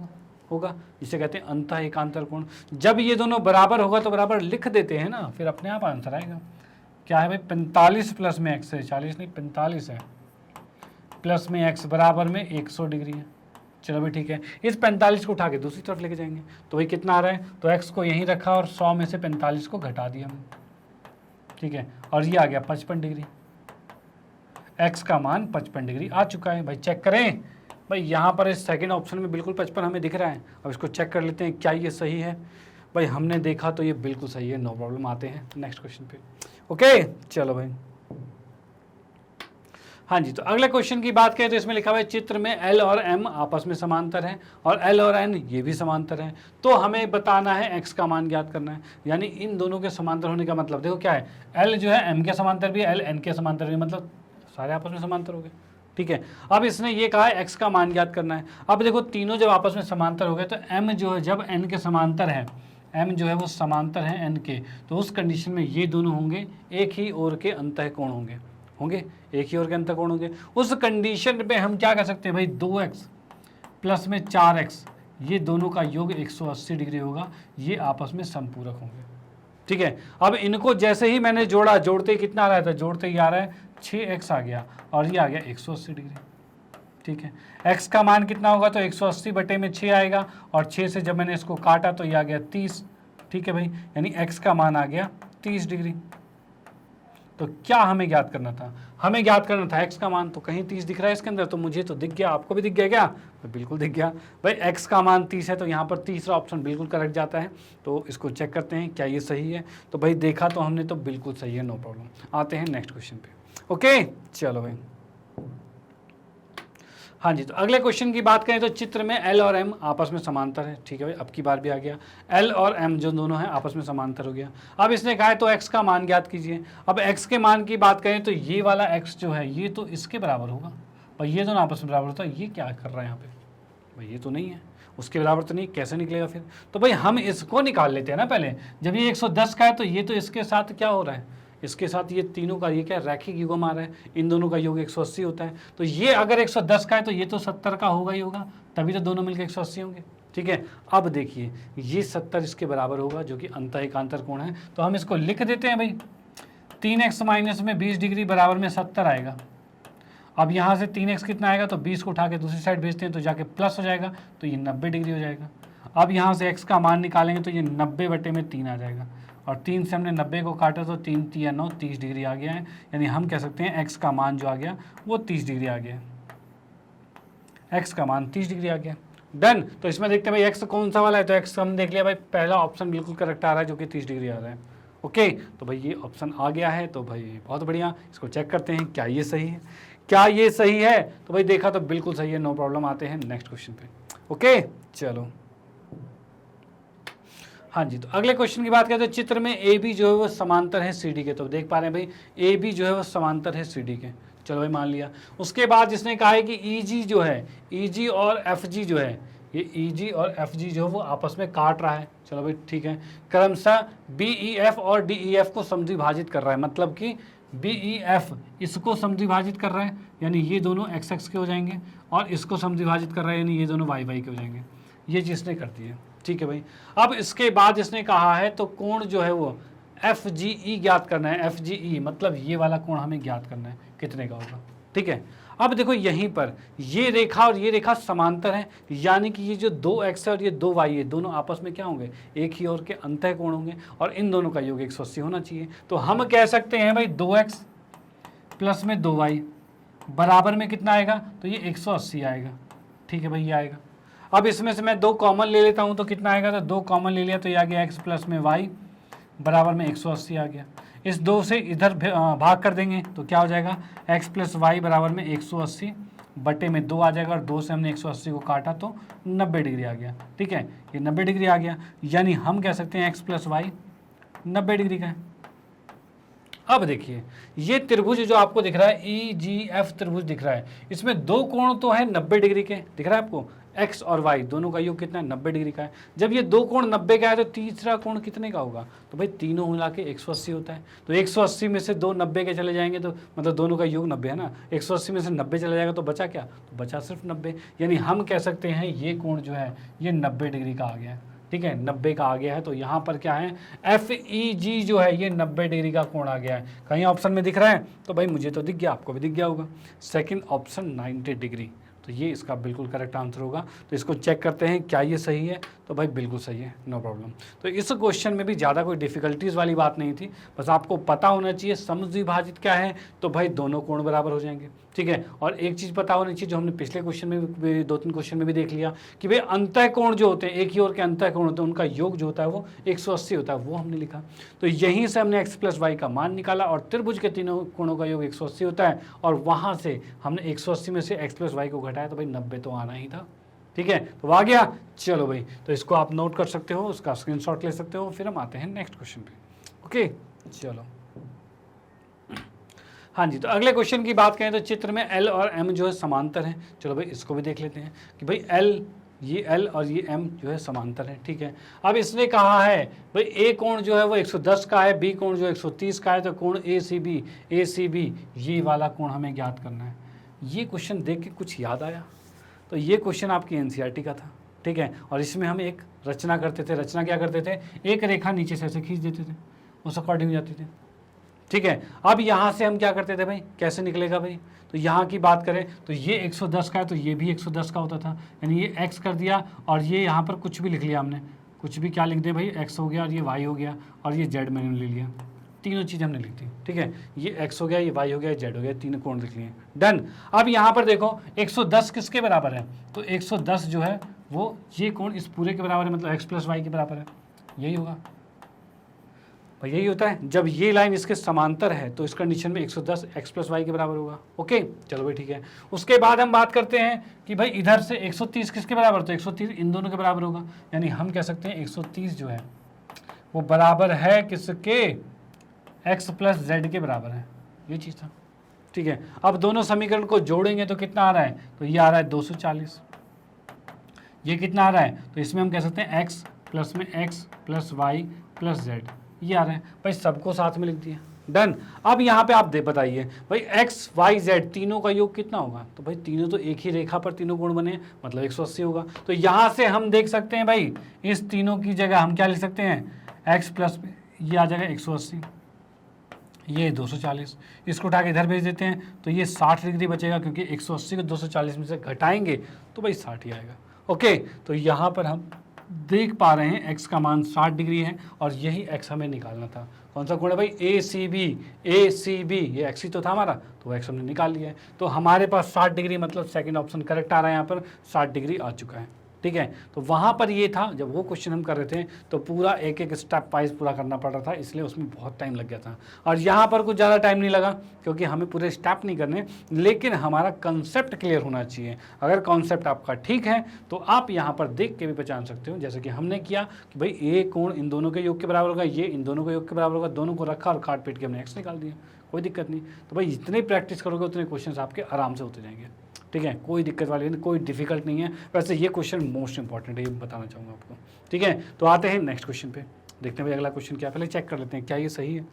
S1: होगा, जिसे कहते हैं अंतः एकांतर कोण। जब ये दोनों बराबर होगा तो बराबर लिख देते हैं ना, फिर अपने आप आंसर आएगा। क्या है भाई, 45 प्लस में x है, 40 नहीं 45 है, प्लस में x बराबर में 100 डिग्री है। चलो भाई ठीक है, इस 45 को उठा के दूसरी तरफ लेके जाएंगे तो भाई कितना आ रहा है, तो x को यहीं रखा और 100 में से 45 को घटा दिया हमने, ठीक है। और ये आ गया 55 डिग्री, x का मान 55 डिग्री आ चुका है। भाई चेक करें, भाई यहाँ पर इस सेकंड ऑप्शन में बिल्कुल 55 हमें दिख रहा है। अब इसको चेक कर लेते हैं क्या ये सही है। भाई हमने देखा तो ये बिल्कुल सही है, नो प्रॉब्लम। आते हैं नेक्स्ट क्वेश्चन पे। ओके, चलो भाई हाँ जी, तो अगले क्वेश्चन की बात करें तो इसमें लिखा हुआ है चित्र में L और M आपस में समांतर हैं और L और N ये भी समांतर हैं। तो हमें बताना है x का मान ज्ञात करना है, यानी इन दोनों के समांतर होने का मतलब देखो क्या है, L जो है M के समांतर भी है, L N के समांतर भी, मतलब सारे आपस में समांतर हो गए, ठीक है। अब इसने ये कहा है x का मान ज्ञात करना है। अब देखो तीनों जब आपस में समांतर हो गए तो M जो है जब N के समांतर है, M जो है वो समांतर है N के, तो उस कंडीशन में ये दोनों होंगे एक ही ओर के अंतःकोण होंगे एक ही ओर के अंतःकोण होंगे। उस कंडीशन पे हम क्या कर सकते हैं भाई, 2x प्लस में 4x ये दोनों का योग 180 डिग्री होगा, ये आपस में संपूरक होंगे, ठीक है। अब इनको जैसे ही मैंने जोड़ा, जोड़ते ही कितना आ रहा था, जोड़ते ही आ रहा है 6x आ गया और ये आ गया 180 डिग्री, ठीक है। x का मान कितना होगा, तो 180 बटे में 6 आएगा और 6 से जब मैंने इसको काटा तो ये आ गया 30, ठीक है भाई, यानी x का मान आ गया 30 डिग्री। तो क्या हमें ज्ञात करना था, हमें ज्ञात करना था x का मान। तो कहीं 30 दिख रहा है इसके अंदर, तो मुझे तो दिख गया, आपको भी दिख गया क्या, तो बिल्कुल दिख गया भाई। x का मान 30 है तो यहाँ पर तीसरा ऑप्शन बिल्कुल करेक्ट जाता है। तो इसको चेक करते हैं क्या ये सही है, तो भाई देखा तो हमने तो बिल्कुल सही है, नो प्रॉब्लम। आते हैं नेक्स्ट क्वेश्चन पे। ओके, चलो भाई हाँ जी, तो अगले क्वेश्चन की बात करें तो चित्र में L और M आपस में समांतर है, ठीक है भाई। अब की बार भी आ गया, L और M जो दोनों हैं आपस में समांतर हो गया। अब इसने कहा है तो x का मान ज्ञात कीजिए। अब x के मान की बात करें तो ये वाला x जो है ये तो इसके बराबर होगा, और ये दोनों आपस में बराबर होता है। ये क्या कर रहा है यहाँ पे भाई, ये तो नहीं है, उसके बराबर तो नहीं, कैसे निकलेगा फिर। तो भाई हम इसको निकाल लेते हैं ना पहले, जब ये 110 का है तो ये तो इसके साथ क्या हो रहा है, इसके साथ ये तीनों का ये क्या रैखिक युग्म आ रहा है, इन दोनों का योग 180 होता है। तो ये अगर 110 का है तो ये तो 70 का होगा ही होगा, तभी तो दोनों मिलकर 180 होंगे, ठीक है। अब देखिए ये 70 इसके बराबर होगा जो कि अंतः एकांतर कोण है, तो हम इसको लिख देते हैं भाई 3x माइनस में 20 डिग्री बराबर में 70 आएगा। अब यहाँ से 3x कितना आएगा, तो 20 को उठा के दूसरी साइड भेजते हैं तो जाके प्लस हो जाएगा, तो ये 90 डिग्री हो जाएगा। अब यहाँ से x का मान निकालेंगे तो ये 90 बटे में 3 आ जाएगा, और 3 से हमने 90 को काटा तो 3 3 9 30 डिग्री आ गया है। यानी हम कह सकते हैं x का मान जो आ गया वो 30 डिग्री आ गया, x का मान 30 डिग्री आ गया। डन। तो इसमें देखते हैं भाई x कौन सा वाला है, तो x हम देख लिया भाई, पहला ऑप्शन बिल्कुल करेक्ट आ रहा है जो कि 30 डिग्री आ रहा है। ओके, तो भाई ये ऑप्शन आ गया है, तो भाई बहुत बढ़िया। इसको चेक करते हैं क्या ये सही है, क्या ये सही है, तो भाई देखा तो बिल्कुल सही है, नो प्रॉब्लम। आते हैं नेक्स्ट क्वेश्चन पे। ओके चलो, हाँ जी, तो अगले क्वेश्चन की बात करें तो चित्र में ए बी जो है वो समांतर है सी डी के, तो देख पा रहे हैं भाई ए बी जो है वो समांतर है सी डी के। चलो भाई मान लिया। उसके बाद जिसने कहा है कि ई जी जो है, ई जी और एफ जी जो है, ये ई जी और एफ जी जो है वो आपस में काट रहा है। चलो भाई ठीक है, क्रमशः बी ई एफ और डी ई एफ को समद्विभाजित कर रहा है, मतलब कि बी ई एफ इसको समद्विभाजित कर रहा है, यानी ये दोनों एक्स एक्स के हो जाएंगे, और इसको समद्विभाजित कर रहा है यानी ये दोनों वाई वाई के हो जाएंगे। ये चीज़ इसने कर दी है, ठीक है भाई। अब इसके बाद इसने कहा है तो कोण जो है वो एफ जी ई ज्ञात करना है, एफ जी ई मतलब ये वाला कोण हमें ज्ञात करना है कितने का होगा, ठीक है। अब देखो यहीं पर ये रेखा और ये रेखा समांतर है, यानी कि ये जो 2x है और ये 2y है, दोनों आपस में क्या होंगे, एक ही ओर के अंतः कोण होंगे, और इन दोनों का योग 180 होना चाहिए। तो हम कह सकते हैं भाई 2x प्लस में 2y बराबर में कितना आएगा, तो ये 180 आएगा, ठीक है भाई ये आएगा। अब इसमें से मैं 2 कॉमन ले लेता हूँ तो कितना आएगा, तो 2 कॉमन ले लिया तो ये आ गया x प्लस में y बराबर में 180 आ गया। इस 2 से इधर भाग कर देंगे तो क्या हो जाएगा, x प्लस वाई बराबर में 180 बटे में 2 आ जाएगा, और 2 से हमने 180 को काटा तो 90 डिग्री आ गया, ठीक है। ये 90 डिग्री आ गया, यानी हम कह सकते हैं x प्लस वाई 90 डिग्री का है। अब देखिए ये त्रिभुज जो आपको दिख रहा है ई जी एफ त्रिभुज दिख रहा है, इसमें 2 कोण तो है 90 डिग्री के, दिख रहा है आपको, x और y दोनों का योग कितना है, 90 डिग्री का है। जब ये 2 कोण 90 का है तो तीसरा कोण कितने का होगा, तो भाई तीनों मिला के 180 होता है। तो 180 में से 2 90 के चले जाएंगे, तो मतलब दोनों का योग 90 है ना, 180 में से 90 चला जाएगा तो बचा क्या, तो बचा सिर्फ 90। यानी हम कह सकते हैं ये कोण जो है ये 90 डिग्री का आ गया है, ठीक है, 90 का आ गया है। तो यहाँ पर क्या है, एफ ई जी जो है ये 90 डिग्री का कोण आ गया है। कहीं ऑप्शन में दिख रहा है, तो भाई मुझे तो दिख गया, आपको भी दिख गया होगा, सेकंड ऑप्शन 90 डिग्री, तो ये इसका बिल्कुल करेक्ट आंसर होगा। तो इसको चेक करते हैं क्या ये सही है, तो भाई बिल्कुल सही है, नो प्रॉब्लम। तो इस क्वेश्चन में भी ज़्यादा कोई डिफिकल्टीज़ वाली बात नहीं थी, बस आपको पता होना चाहिए समद्विभाजित क्या है, तो भाई दोनों कोण बराबर हो जाएंगे, ठीक है। और एक चीज़ पता होनी चाहिए जो हमने पिछले क्वेश्चन में भी 2-3 क्वेश्चन में भी देख लिया कि भाई अंतः कोण जो होते हैं, एक ही ओर के अंतः कोण होते हैं, उनका योग जो होता है वो 180 होता है, वो हमने लिखा। तो यहीं से हमने x प्लस वाई का मान निकाला, और त्रिभुज के तीनों कोणों का योग 180 होता है, और वहाँ से हमने 180 में से x प्लस वाई को घटाया, तो भाई 90 तो आना ही था, ठीक है, तो आ गया। चलो भाई, तो इसको आप नोट कर सकते हो, उसका स्क्रीनशॉट ले सकते हो। फिर हम आते हैं नेक्स्ट क्वेश्चन पे। ओके चलो, हाँ जी, तो अगले क्वेश्चन की बात करें तो चित्र में L और M जो है समांतर हैं। चलो भाई इसको भी देख लेते हैं कि भाई ये L और ये M जो है समांतर है, ठीक है। अब इसने कहा है भाई A कोण जो है वो 110 का है, B कोण जो 130 का है, तो कोण ACB ये वाला कोण हमें ज्ञात करना है। ये क्वेश्चन देख के कुछ याद आया, तो ये क्वेश्चन आपकी एनसीईआरटी का था, ठीक है। और इसमें हम एक रचना करते थे, रचना क्या करते थे, एक रेखा नीचे से ऐसे खींच देते थे, उस अकॉर्डिंग जाती थी, ठीक है। अब यहाँ से हम क्या करते थे भाई, कैसे निकलेगा भाई, तो यहाँ की बात करें तो ये 110 का है, तो ये भी 110 का होता था, यानी ये x कर दिया, और ये यहाँ पर कुछ भी लिख लिया हमने, कुछ भी क्या लिख दिया भाई, x हो गया, और ये y हो गया, और ये z मैंने ले लिया, तीनों चीज़ हमने लिख दी, ठीक है। ये x हो गया, ये y हो गया, ये z हो गया, तीनों कोण लिख लिए, डन। अब यहाँ पर देखो 110 किसके बराबर है, तो 110 जो है वो ये कोण इस पूरे के बराबर है, मतलब x प्लस वाई के बराबर है, यही होगा भाई, यही होता है। जब ये लाइन इसके समांतर है तो इस कंडीशन में 110 x प्लस वाई के बराबर होगा। ओके चलो भाई ठीक है। उसके बाद हम बात करते हैं कि भाई इधर से 130 किसके बराबर, तो 130 इन दोनों के बराबर होगा, यानी हम कह सकते हैं 130 जो है वो बराबर है किसके, x प्लस जेड के बराबर है, ये चीज़ था, ठीक है। अब दोनों समीकरण को जोड़ेंगे तो कितना आ रहा है, तो ये आ रहा है 240, ये कितना आ रहा है, तो इसमें हम कह सकते हैं x प्लस में x plus y plus z, ये आ रहे हैं भाई, सबको साथ में लिख दिया, डन। अब यहाँ पे आप बताइए भाई एक्स वाई जेड तीनों का योग कितना होगा, तो भाई तीनों तो एक ही रेखा पर तीनों कोण बने, मतलब 180 होगा। तो यहाँ से हम देख सकते हैं भाई इस तीनों की जगह हम क्या लिख सकते हैं, एक्स प्लस ये आ जाएगा 180, ये 240, इसको उठा के इधर भेज देते हैं तो ये 60 डिग्री बचेगा, क्योंकि 180 को 240 में से घटाएंगे तो भाई 60 ही आएगा। ओके, तो यहाँ पर हम देख पा रहे हैं x का मान 60 डिग्री है और यही x हमें निकालना था। कौन सा कोण है भाई, ए सी बी, ये x ही तो था हमारा, तो x हमने निकाल लिया है। तो हमारे पास 60 डिग्री मतलब सेकंड ऑप्शन करेक्ट आ रहा है, यहाँ पर 60 डिग्री आ चुका है। ठीक है, तो वहाँ पर ये था जब वो क्वेश्चन हम कर रहे थे तो पूरा एक एक स्टेप वाइज पूरा करना पड़ रहा था, इसलिए उसमें बहुत टाइम लग गया था। और यहाँ पर कुछ ज़्यादा टाइम नहीं लगा क्योंकि हमें पूरे स्टेप नहीं करने, लेकिन हमारा कंसेप्ट क्लियर होना चाहिए। अगर कॉन्सेप्ट आपका ठीक है तो आप यहाँ पर देख के भी पहचान सकते हो, जैसे कि हमने किया कि भाई ये कोण इन दोनों के योग के बराबर होगा, ये इन दोनों के योग के बराबर होगा, दोनों को रखा और काट पीट के हमने एक्स निकाल दिया, कोई दिक्कत नहीं। तो भाई जितनी प्रैक्टिस करोगे उतने क्वेश्चन आपके आराम से होते जाएंगे। ठीक है, कोई दिक्कत वाली नहीं, कोई डिफिकल्ट नहीं है। वैसे ये क्वेश्चन मोस्ट इंपॉर्टेंट है, ये बताना चाहूँगा आपको। ठीक है, तो आते हैं नेक्स्ट क्वेश्चन पे, देखते हैं भाई अगला क्वेश्चन क्या, पहले चेक कर लेते हैं क्या ये सही है।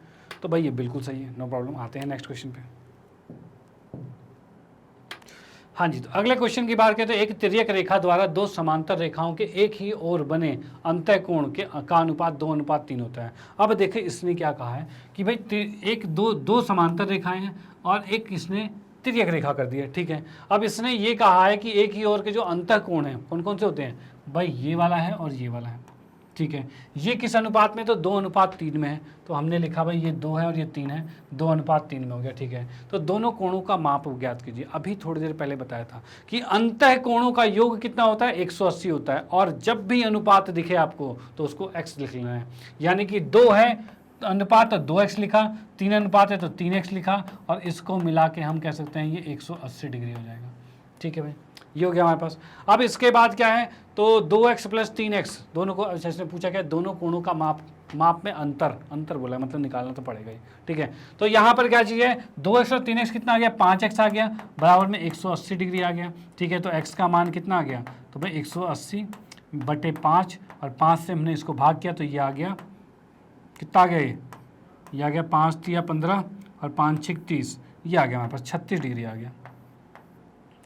S1: तो भाई ये बिल्कुल सही है, नो प्रॉब्लम। आते हैं नेक्स्ट क्वेश्चन पे। हाँ जी, तो अगले क्वेश्चन की बात करते हैं। एक तिर्यक रेखा द्वारा दो समांतर रेखाओं के एक ही ओर बने अंतःकोण का अनुपात 2:3 होता है। अब देखिए इसने क्या कहा है कि भाई एक दो समांतर रेखाएं हैं और एक इसने तिर्यक रेखा कर दी है। ठीक है, अब इसने ये कहा है कि एक ही ओर के जो अंतःकोण हैं कौन कौन से होते हैं, भाई ये वाला है और ये वाला है। ठीक है, ये किस अनुपात में, तो 2:3 में है। तो हमने लिखा भाई ये 2 है और ये 3 है, 2:3 में हो गया। ठीक है, तो दोनों कोणों का माप ज्ञात कीजिए। अभी थोड़ी देर पहले बताया था कि अंतः कोणों का योग कितना होता है, 180 होता है। और जब भी अनुपात दिखे आपको तो उसको x लिख लेना है, यानी कि 2 है अनुपात तो 2x लिखा, 3 अनुपात है तो 3x लिखा, और इसको मिला के हम कह सकते हैं ये 180 डिग्री हो जाएगा। ठीक है भाई, ये हो गया हमारे पास। अब इसके बाद क्या है, तो 2x प्लस 3x दोनों को, जैसे पूछा गया दोनों कोणों का माप में अंतर बोला, मतलब निकालना तो पड़ेगा ही। ठीक है, तो यहाँ पर क्या चाहिए, 2x और 3x कितना आ गया, 5x आ गया, बराबर में 180 डिग्री आ गया। ठीक है, तो x का मान कितना आ गया, तो भाई 180/5, और 5 से हमने इसको भाग किया तो ये आ गया, कितना आ गया, ये आ गया 5 × 15 और 5 × 30, ये आ गया हमारे पास 36 डिग्री आ गया।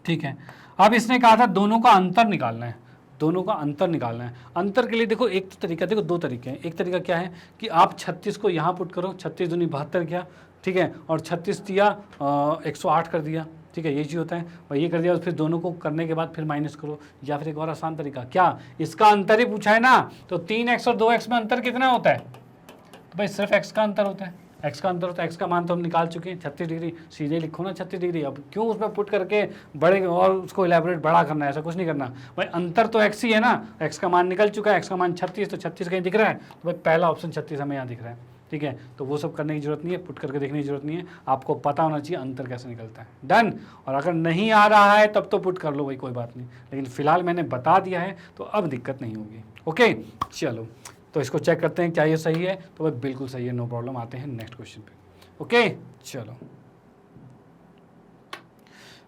S1: ठीक है, अब इसने कहा था दोनों का अंतर निकालना है, दोनों का अंतर निकालना है। अंतर के लिए देखो एक तो तरीका, देखो 2 तरीके हैं। एक तरीका क्या है कि आप 36 को यहाँ पुट करो, 36 दूनी 72 किया, ठीक है, और 36 दिया 108 कर दिया। ठीक है, ये चीज़ होता है, और ये कर दिया, और फिर दोनों को करने के बाद फिर माइनस करो। या फिर एक और आसान तरीका, क्या इसका अंतर ही पूछा है ना, तो 3x और 2x में अंतर कितना होता है, तो भाई सिर्फ x का अंतर होता है, x का अंतर होता है। x का मान तो हम निकाल चुके हैं 36 डिग्री, सीधे लिखो ना 36 डिग्री। अब क्यों उसमें पुट करके बड़े और उसको इलेबोरेट बड़ा करना है, ऐसा कुछ नहीं करना भाई, अंतर तो x ही है ना, x का मान निकल चुका है, x का मान 36, तो 36 कहीं दिख रहा है, तो भाई पहला ऑप्शन 36 हमें यहाँ दिख रहा है। ठीक है, तो वो सब करने की जरूरत नहीं है, पुट करके देखने की जरूरत नहीं है, आपको पता होना चाहिए अंतर कैसे निकलता है। डन। और अगर नहीं आ रहा है तब तो पुट कर लो भाई, कोई बात नहीं, लेकिन फिलहाल मैंने बता दिया है तो अब दिक्कत नहीं होगी। ओके, चलो तो इसको चेक करते हैं क्या ये सही है, तो भाई बिल्कुल सही है, नो प्रॉब्लम। आते हैं नेक्स्ट क्वेश्चन पे। ओके, चलो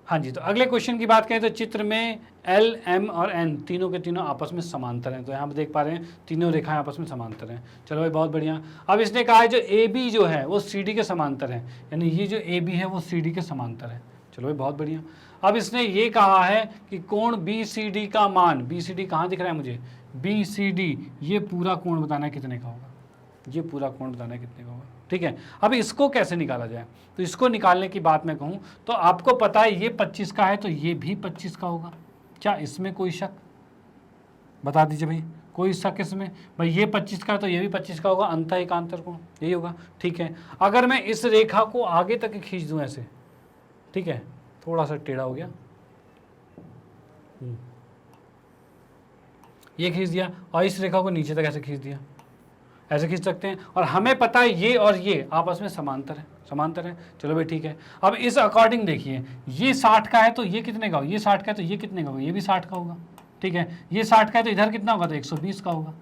S1: हाँ जी, तो अगले क्वेश्चन की बात करें तो चित्र में L, M और N तीनों के तीनों आपस में समांतर हैं। तो यहाँ पर देख पा रहे हैं तीनों रेखाएं आपस में समांतर हैं। चलो भाई बहुत बढ़िया। अब इसने कहा है जो AB जो है वो CD के समांतर है, यानी ये जो AB है वो CD के समांतर है। चलो भाई बहुत बढ़िया। अब इसने ये कहा है कि कोण BCD का मान, BCD कहाँ दिख रहा है मुझे, BCD, ये पूरा कोण बताना है कितने का होगा, ये पूरा कोण बताना है कितने का होगा। ठीक है, अब इसको कैसे निकाला जाए, तो इसको निकालने की बात मैं कहूँ तो आपको पता है ये 25 का है तो ये भी 25 का होगा। क्या इसमें कोई शक, बता दीजिए भाई, कोई शक इसमें, भाई ये 25 का है तो ये भी 25 का होगा, अंतः एकांतर कोण यही होगा। ठीक है, अगर मैं इस रेखा को आगे तक खींच दूँ ऐसे, ठीक है, थोड़ा सा टेढ़ा हो गया, ये खींच दिया, और इस रेखा को नीचे तक ऐसे खींच दिया, ऐसे खींच सकते हैं, और हमें पता है ये और ये आपस में समांतर है, समांतर है। चलो भाई ठीक है, अब इस अकॉर्डिंग देखिए, ये 60 का है तो ये कितने का होगा, ये 60 का है तो ये कितने का होगा, ये भी 60 का होगा। ठीक है, ये 60 का है तो इधर कितना होगा, तो 120 का होगा,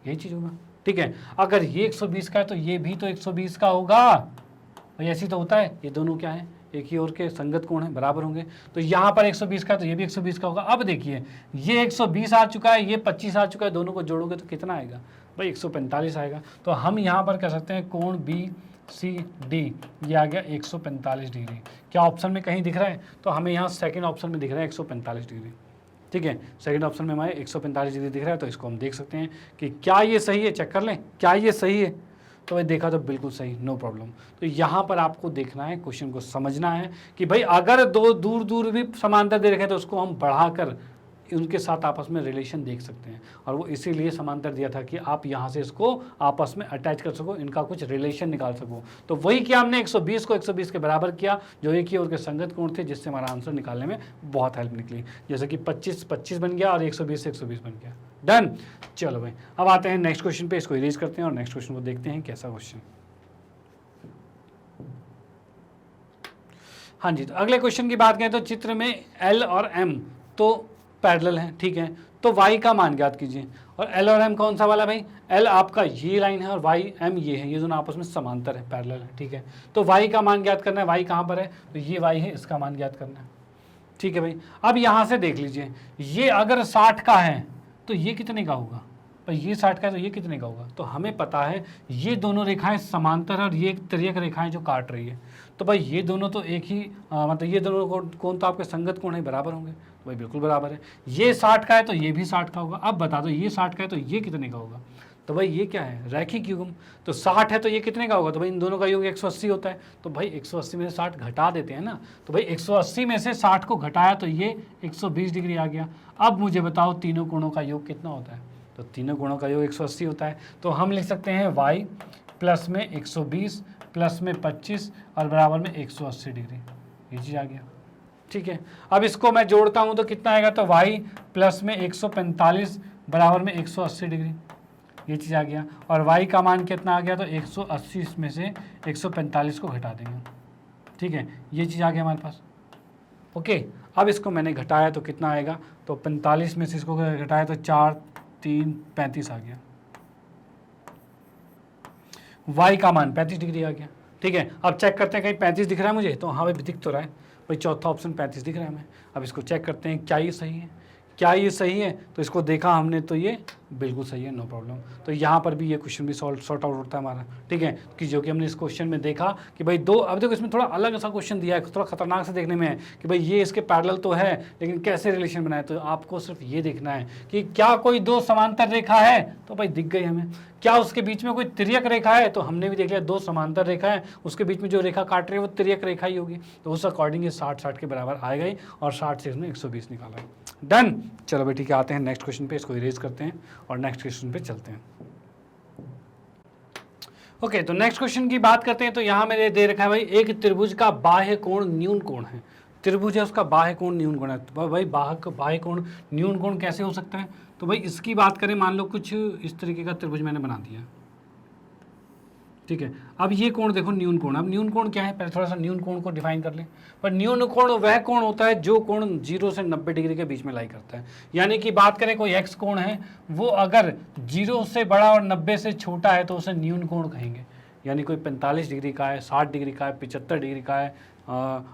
S1: यही चीज़ होगा। ठीक है, अगर ये 120 का है तो ये भी तो 120 का होगा भाई, ऐसी तो होता है, ये दोनों क्या है, एक ही ओर के संगत कोण है, बराबर होंगे। तो यहाँ पर 120 का है तो ये भी 120 का होगा। अब देखिए ये 120 आ चुका है, ये 25 आ चुका है, दोनों को जोड़ोगे तो कितना आएगा भाई, 145 आएगा। तो हम यहाँ पर कह सकते हैं कोण सी डी, ये आ गया 145 डिग्री। क्या ऑप्शन में कहीं दिख रहा है? तो हमें यहाँ सेकंड ऑप्शन में दिख रहा है 145 डिग्री। ठीक है, सेकंड ऑप्शन में हमारे 145 डिग्री दिख रहा है, तो इसको हम देख सकते हैं कि क्या ये सही है, चेक कर लें क्या ये सही है। तो भाई देखा तो बिल्कुल सही, नो प्रॉब्लम। तो यहाँ पर आपको देखना है, क्वेश्चन को समझना है कि भाई अगर दो दूर दूर भी समांतर दे रखे हैं तो उसको हम बढ़ाकर उनके साथ आपस में रिलेशन देख सकते हैं, और वो इसीलिए समांतर दिया था कि आप यहाँ से इसको आपस में अटैच कर सको, इनका कुछ रिलेशन निकाल सको। तो वही किया हमने, 120 को 120 के बराबर किया, जो एक ही और के संगत कोण थे, जिससे हमारा आंसर निकालने में बहुत हेल्प निकली। जैसे कि 25 25 बन गया और 120 से 120 बन गया। डन। चलो भाई अब आते हैं नेक्स्ट क्वेश्चन पे, इसको इरेज करते हैं और नेक्स्ट क्वेश्चन को देखते हैं कैसा क्वेश्चन। हाँ जी, तो अगले क्वेश्चन की बात करें तो चित्र में एल और एम तो पैरेलल है, ठीक है। तो y का मान ज्ञात कीजिए, और l और m कौन सा वाला भाई? l आपका ये लाइन है और y m ये है, ये दोनों आपस में समांतर है, पैरेलल है, ठीक है। तो y का मान ज्ञात करना है, y कहाँ पर है? तो ये y है, इसका मान ज्ञात करना है, ठीक है भाई। अब यहाँ से देख लीजिए, ये अगर 60 का है तो ये कितने का होगा? भाई ये 60 का है तो ये कितने का होगा? तो हमें पता है ये दोनों रेखाएं समांतर है और ये एक तिर्यक रेखाएं जो काट रही है, तो भाई ये दोनों तो एक ही मतलब ये दोनों कोण तो आपके संगत कोण है, बराबर होंगे। तो भाई बिल्कुल बराबर है, ये 60 का है तो ये भी 60 का होगा। अब बता दो ये 60 का है तो ये कितने का होगा? तो भाई ये क्या है? रैखिक युग्म। तो 60 है तो ये कितने का होगा? तो भाई इन दोनों का योग 180 होता है, तो भाई 180 में से 60 घटा देते हैं ना, तो भाई 180 में से 60 को घटाया तो ये 120 डिग्री आ गया। अब मुझे बताओ तीनों कोणों का योग कितना होता है? तो तीनों कोणों का योग 180 होता है, तो हम लिख सकते हैं y प्लस में 120 प्लस में 25 और बराबर में 180 डिग्री, ये चीज़ आ गया, ठीक है। अब इसको मैं जोड़ता हूँ तो कितना आएगा? तो y प्लस में 145 बराबर में 180 डिग्री, ये चीज़ आ गया। और y का मान कितना आ गया? तो 180 में से 145 को घटा देंगे, ठीक है, ये चीज़ आ गया हमारे पास। ओके, अब इसको मैंने घटाया तो कितना आएगा? तो 45 में से इसको घटाया तो 4 3 35 आ गया, y का मान 35 डिग्री आ गया, ठीक है। अब चेक करते हैं कहीं 35 दिख रहा है मुझे, तो हाँ भाई दिख तो रहा है भाई, चौथा ऑप्शन 35 दिख रहा है हमें। अब इसको चेक करते हैं क्या ये सही है, क्या ये सही है? तो इसको देखा हमने तो ये बिल्कुल सही है, नो प्रॉब्लम। तो यहाँ पर भी ये क्वेश्चन भी सॉर्ट आउट होता है हमारा, ठीक है, कि जो कि हमने इस क्वेश्चन में देखा कि भाई दो, अब देखो इसमें थोड़ा अलग सा क्वेश्चन दिया है, थोड़ा खतरनाक से देखने में है कि भाई ये इसके पैरेलल तो है लेकिन कैसे रिलेशन बनाए। तो आपको सिर्फ ये देखना है कि क्या कोई दो समांतर रेखा है, तो भाई दिख गई हमें। क्या उसके बीच में कोई तिर्यक रेखा है? तो हमने भी देख लिया, दो समांतर रेखा है, उसके बीच में जो रेखा काट रही है वो तिर्यक रेखा ही होगी, तो उस अकॉर्डिंग ये 60 के बराबर आ गई और 60 से इसने 120 निकाला है। डन। चलो भाई ठीक है, आते हैं नेक्स्ट क्वेश्चन पे, इसको इरेज करते हैं और नेक्स्ट क्वेश्चन पे चलते हैं। ओके, तो नेक्स्ट क्वेश्चन की बात करते हैं। तो यहाँ मैंने दे रखा है भाई, एक त्रिभुज का बाह्य कोण न्यून कोण है। त्रिभुज है, उसका बाह्य कोण न्यून कोण है। तो भाई बाह्य कोण न्यून कोण कैसे हो सकता है? तो भाई इसकी बात करें, मान लो कुछ इस तरीके का त्रिभुज मैंने बना दिया, ठीक है। अब ये कोण देखो न्यून कोण। अब न्यून कोण क्या है? पहले थोड़ा सा न्यून कोण को डिफाइन कर लें। पर न्यून कोण वह कोण होता है जो कोण 0 से 90 डिग्री के बीच में लाई करता है। यानी कि बात करें कोई एक्स कोण है, वो अगर 0 से बड़ा और 90 से छोटा है तो उसे न्यून कोण कहेंगे। यानी कोई 45 डिग्री का है, 60 डिग्री का है, 75 डिग्री का है,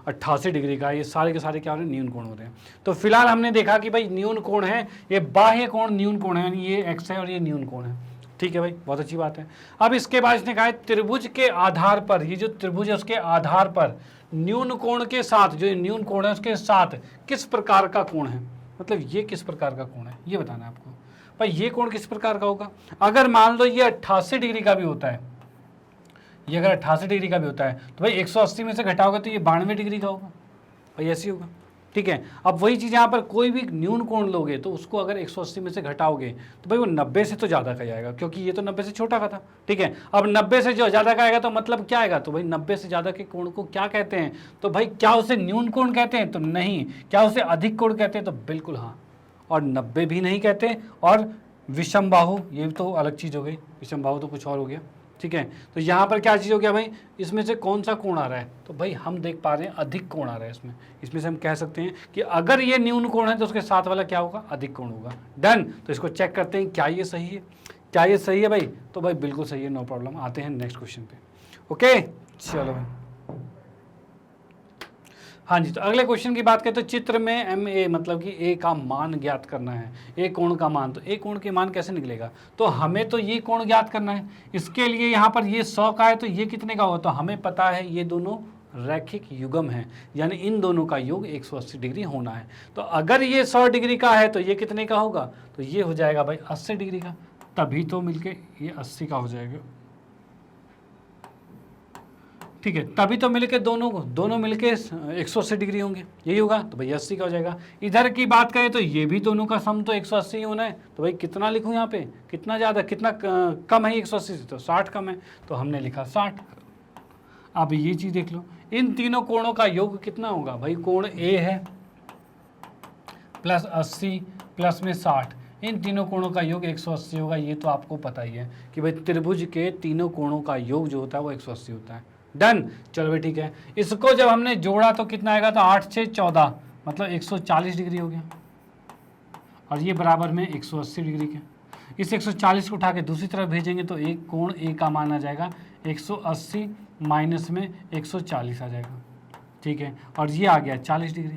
S1: 88 डिग्री का है, ये सारे के सारे क्या हो रहे हैं? न्यून कोण हो रहे हैं। तो फिलहाल हमने देखा कि भाई न्यून कोण है, ये बाह्य कोण न्यून कोण है, यानी ये एक्स है और ये न्यून कोण है, ठीक है भाई, बहुत अच्छी बात है। अब इसके बाद इसने कहा है त्रिभुज के आधार पर, ये जो त्रिभुज है उसके आधार पर न्यून कोण के साथ, जो न्यून कोण है उसके साथ किस प्रकार का कोण है, मतलब ये किस प्रकार का कोण है ये बताना है आपको। भाई ये कोण किस प्रकार का होगा? अगर मान लो ये 88 डिग्री का भी होता है, ये अगर 88 डिग्री का भी होता है तो भाई 180 में से घटाओगे तो ये 92 डिग्री का होगा, भाई ऐसे ही होगा, ठीक है। अब वही चीज़ यहाँ पर कोई भी न्यून कोण लोगे तो उसको अगर 180 में से घटाओगे तो भाई वो 90 से तो ज़्यादा का आएगा, क्योंकि ये तो 90 से छोटा का था, ठीक है। अब 90 से जो ज़्यादा का आएगा तो मतलब क्या आएगा? तो भाई 90 से ज़्यादा के कोण को क्या कहते हैं? तो भाई क्या उसे न्यून कोण कहते हैं? तो नहीं। क्या उसे अधिक कोण कहते हैं? तो बिल्कुल हाँ। और 90 भी नहीं कहते। और विषम बाहु, ये तो अलग चीज़ हो गई, विषम बाहु तो कुछ और हो गया, ठीक है। तो यहाँ पर क्या चीज़ हो गया भाई? इसमें से कौन सा कोण आ रहा है? तो भाई हम देख पा रहे हैं अधिक कोण आ रहा है इसमें। इसमें से हम कह सकते हैं कि अगर ये न्यून कोण है तो उसके साथ वाला क्या होगा? अधिक कोण होगा। डन। तो इसको चेक करते हैं, क्या ये सही है? क्या ये सही है भाई? तो भाई बिल्कुल सही है, नो प्रॉब्लम। आते हैं नेक्स्ट क्वेश्चन पे। ओके, चलो भाई। हाँ जी, तो अगले क्वेश्चन की बात करें तो चित्र में एम ए मतलब कि ए का मान ज्ञात करना है, ए कोण का मान। तो ए कोण के मान कैसे निकलेगा, तो हमें तो ये कोण ज्ञात करना है। इसके लिए यहाँ पर ये 100 का है तो ये कितने का होगा, तो हमें पता है ये दोनों रैखिक युग्म है, यानी इन दोनों का योग 180 डिग्री होना है। तो अगर ये 100 डिग्री का है तो ये कितने का होगा, तो ये हो जाएगा भाई 80 डिग्री का, तभी तो मिलके ये 80 का हो जाएगा। ठीक है, तभी तो मिलके दोनों मिलके 180 डिग्री होंगे, यही होगा। तो भाई 80 का हो जाएगा। इधर की बात करें तो ये भी दोनों का सम तो 180 ही होना है। तो भाई कितना लिखूं यहाँ पे, कितना ज़्यादा कितना कम है 180 से, तो 60 कम है, तो हमने लिखा 60। अब ये चीज़ देख लो, इन तीनों कोणों का योग कितना होगा भाई, कोण ए है प्लस 80 प्लस में 60, इन तीनों कोणों का योग 180 होगा। ये तो आपको पता ही है कि भाई त्रिभुज के तीनों कोणों का योग जो होता है वो 180 होता है। डन, चलो भाई ठीक है। इसको जब हमने जोड़ा तो कितना आएगा, तो 8 से 14 मतलब 140 डिग्री हो गया, और ये बराबर में 180 डिग्री के। इस 140 को उठा के दूसरी तरफ भेजेंगे तो एक कोण ए का मान आ जाएगा 180 माइनस में 140 आ जाएगा। ठीक है, और ये आ गया 40 डिग्री।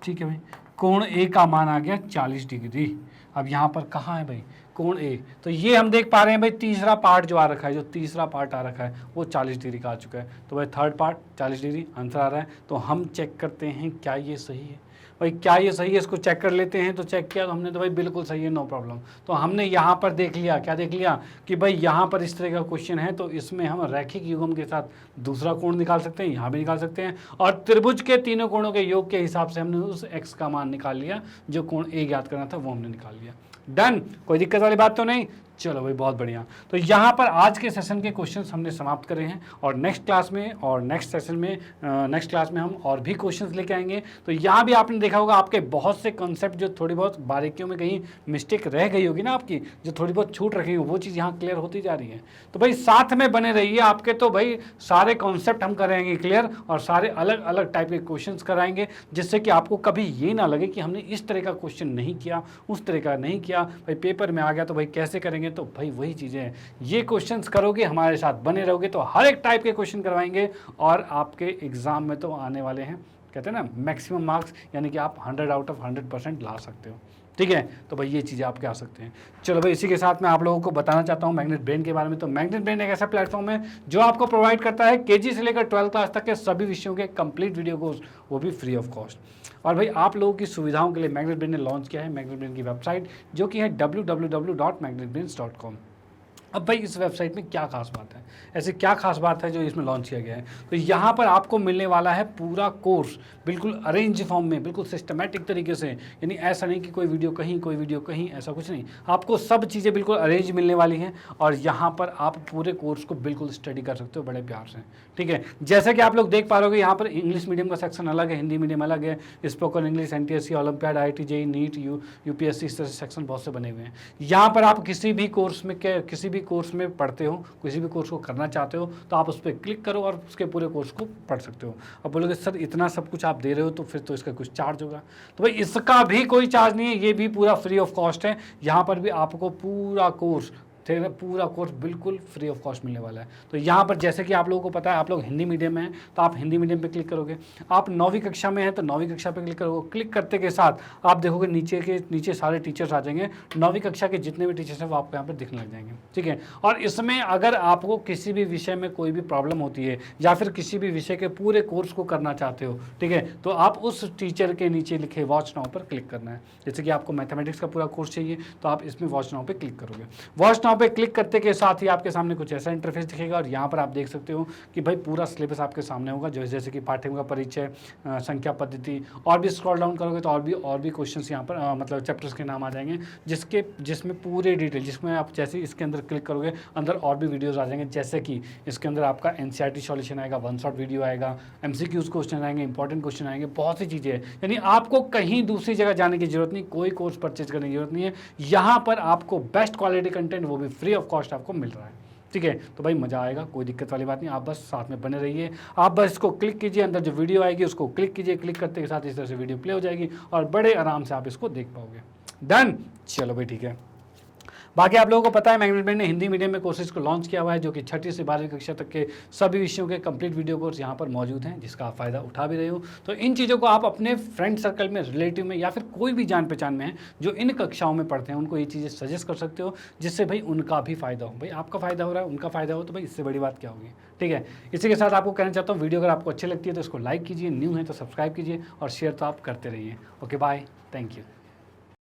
S1: ठीक है भाई, कोण ए का मान आ गया 40 डिग्री। अब यहाँ पर कहाँ है भाई कोण ए, तो ये हम देख पा रहे हैं भाई तीसरा पार्ट जो आ रखा है, जो तीसरा पार्ट आ रखा है वो 40 डिग्री का आ चुका है। तो भाई थर्ड पार्ट 40 डिग्री आंसर आ रहा है। तो हम चेक करते हैं क्या ये सही है भाई, क्या ये सही है, इसको चेक कर लेते हैं। तो चेक किया तो हमने तो भाई बिल्कुल सही है, नो प्रॉब्लम। तो हमने यहाँ पर देख लिया, क्या देख लिया कि भाई यहाँ पर इस तरह का क्वेश्चन है तो इसमें हम रैखिक युग्म के साथ दूसरा कोण निकाल सकते हैं, यहाँ भी निकाल सकते हैं, और त्रिभुज के तीनों कोणों के योग के हिसाब से हमने उस x का मान निकाल लिया, जो कोण ए ज्ञात करना था वो हमने निकाल लिया। डन, कोई दिक्कत वाली बात तो नहीं। चलो भाई बहुत बढ़िया। तो यहाँ पर आज के सेशन के क्वेश्चंस हमने समाप्त करे हैं, और नेक्स्ट क्लास में और नेक्स्ट सेशन में नेक्स्ट क्लास में हम और भी क्वेश्चंस लेके आएंगे। तो यहाँ भी आपने देखा होगा आपके बहुत से कॉन्सेप्ट जो थोड़ी बहुत बारीकियों में कहीं मिस्टेक रह गई होगी ना आपकी, जो थोड़ी बहुत छूट रखी हो, वो चीज़ यहाँ क्लियर होती जा रही है। तो भाई साथ में बने रहिए, आपके तो भाई सारे कॉन्सेप्ट हम कराएंगे क्लियर, और सारे अलग अलग टाइप के क्वेश्चन कराएंगे, जिससे कि आपको कभी ये ना लगे कि हमने इस तरह का क्वेश्चन नहीं किया, उस तरह का नहीं किया, भाई पेपर में आ गया तो भाई कैसे करेंगे। तो भाई वही चीज़ें हैं, ये क्वेश्चंस करोगे हमारे साथ बने रहोगे तो हर एक टाइप के क्वेश्चन करवाएंगे, और आपके एग्जाम में तो आने वाले हैं, कहते हैं ना मैक्सिमम मार्क्स, यानी कि आप 100 आउट ऑफ 100% ला सकते हो। ठीक है, तो भाई ये चीज़ें आपके आ सकते हैं। चलो भाई इसी के साथ मैं आप लोगों को बताना चाहता हूँ मैग्नेट ब्रेन के बारे में। तो मैग्नेट ब्रेन एक ऐसा प्लेटफॉर्म है जो आपको प्रोवाइड करता है केजी से लेकर 12th क्लास तक के सभी विषयों के कंप्लीट वीडियो कोर्स, वो भी फ्री ऑफ कॉस्ट। और भाई आप लोगों की सुविधाओं के लिए मैग्नेट ब्रेन ने लॉन्च किया है मैग्नेट ब्रेन की वेबसाइट, जो कि है www.magnetbrains.com। अब भाई इस वेबसाइट में क्या खास बात है, ऐसे क्या खास बात है जो इसमें लॉन्च किया गया है, तो यहाँ पर आपको मिलने वाला है पूरा कोर्स बिल्कुल अरेंज फॉर्म में, बिल्कुल सिस्टमेटिक तरीके से, यानी ऐसा नहीं कि कोई वीडियो कहीं कोई वीडियो कहीं, ऐसा कुछ नहीं। आपको सब चीज़ें बिल्कुल अरेंज मिलने वाली हैं, और यहाँ पर आप पूरे कोर्स को बिल्कुल स्टडी कर सकते हो बड़े प्यार से। ठीक है, जैसे कि आप लोग देख पा रहे हो यहाँ पर इंग्लिश मीडियम का सेक्शन अलग है, हिंदी मीडियम अलग है, spoken English, NTSC, olympiad, IIT JEE NEET UPSC, इस तरह से सेक्शन बहुत से बने हुए हैं। यहाँ पर आप किसी भी कोर्स में पढ़ते हो, किसी भी कोर्स को करना चाहते हो, तो आप उस पर क्लिक करो और उसके पूरे कोर्स को पढ़ सकते हो। अब बोलोगे सर इतना सब कुछ आप दे रहे हो तो फिर तो इसका कुछ चार्ज होगा, तो भाई इसका भी कोई चार्ज नहीं है, ये भी पूरा फ्री ऑफ कॉस्ट है। यहाँ पर भी आपको पूरा कोर्स बिल्कुल फ्री ऑफ कॉस्ट मिलने वाला है। तो यहाँ पर जैसे कि आप लोगों को पता है आप लोग हिंदी मीडियम में हैं, तो आप हिंदी मीडियम पे क्लिक करोगे, आप 9वीं कक्षा में हैं तो 9वीं कक्षा पे क्लिक करोगे। क्लिक करते के साथ आप देखोगे नीचे सारे टीचर्स आ जाएंगे, 9वीं कक्षा के जितने भी टीचर्स हैं वो आपको यहाँ पर दिखने लग जाएंगे। ठीक है, और इसमें अगर आपको किसी भी विषय में कोई भी प्रॉब्लम होती है, या फिर किसी भी विषय के पूरे कोर्स को करना चाहते हो, ठीक है, तो आप उस टीचर के नीचे लिखे वॉच नाउ पर क्लिक करना है। जैसे कि आपको मैथमेटिक्स का पूरा कोर्स चाहिए तो आप इसमें वॉच नाउ पे क्लिक करोगे। वॉच नाउ पे क्लिक करते के साथ ही आपके सामने कुछ ऐसा इंटरफेस दिखेगा, और यहाँ पर आप देख सकते हो कि भाई पूरा सिलेबस आपके सामने होगा, जैसे कि पाठ्यक्रम का परिचय, संख्या पद्धति, और भी स्क्रॉल डाउन करोगे तो और भी क्वेश्चंस यहाँ पर मतलब चैप्टर्स के नाम आ जाएंगे, जिसमें पूरे डिटेल, जिसमें आप जैसे इसके अंदर क्लिक करोगे अंदर और भी वीडियोस आ जाएंगे। जैसे कि इसके अंदर आपका NCERT सॉल्यूशन आएगा, 1 शॉट वीडियो आएगा, MCQs क्वेश्चन आएंगे, इंपॉर्टेंट क्वेश्चन आएंगे, बहुत सी चीज़ें हैं। यानी आपको कहीं दूसरी जगह जाने की जरूरत नहीं, कोई कोर्स परचेज करने की जरूरत नहीं है। यहाँ पर आपको बेस्ट क्वालिटी कंटेंट, वो भी फ्री ऑफ कॉस्ट आपको मिल रहा है। ठीक है, तो भाई मज़ा आएगा, कोई दिक्कत वाली बात नहीं। आप बस साथ में बने रहिए, आप बस इसको क्लिक कीजिए, अंदर जो वीडियो आएगी उसको क्लिक कीजिए, क्लिक करते के साथ इस तरह से वीडियो प्ले हो जाएगी और बड़े आराम से आप इसको देख पाओगे। डन, चलो भाई ठीक है। बाकी आप लोगों को पता है मैग्नेटमेंट ने हिंदी मीडियम में कोर्सेज को लॉन्च किया हुआ है, जो कि 6ठी से 12वीं कक्षा तक के सभी विषयों के कंप्लीट वीडियो कोर्स यहाँ पर मौजूद हैं, जिसका आप फायदा उठा भी रहे हो। तो इन चीज़ों को आप अपने फ्रेंड सर्कल में, रिलेटिव में या फिर कोई भी जान पहचान में है जो इन कक्षाओं में पढ़ते हैं, उनको ये चीज़ें सजेस्ट कर सकते हो, जिससे भाई उनका भी फायदा हो। भाई आपका फायदा हो रहा है, उनका फायदा हो, तो भाई इससे बड़ी बात क्या होगी। ठीक है, इसी के साथ आपको कहना चाहता हूँ, वीडियो अगर आपको अच्छी लगती है तो इसको लाइक कीजिए, न्यू है तो सब्सक्राइब कीजिए और शेयर तो आप करते रहिए। Okay bye, thank you.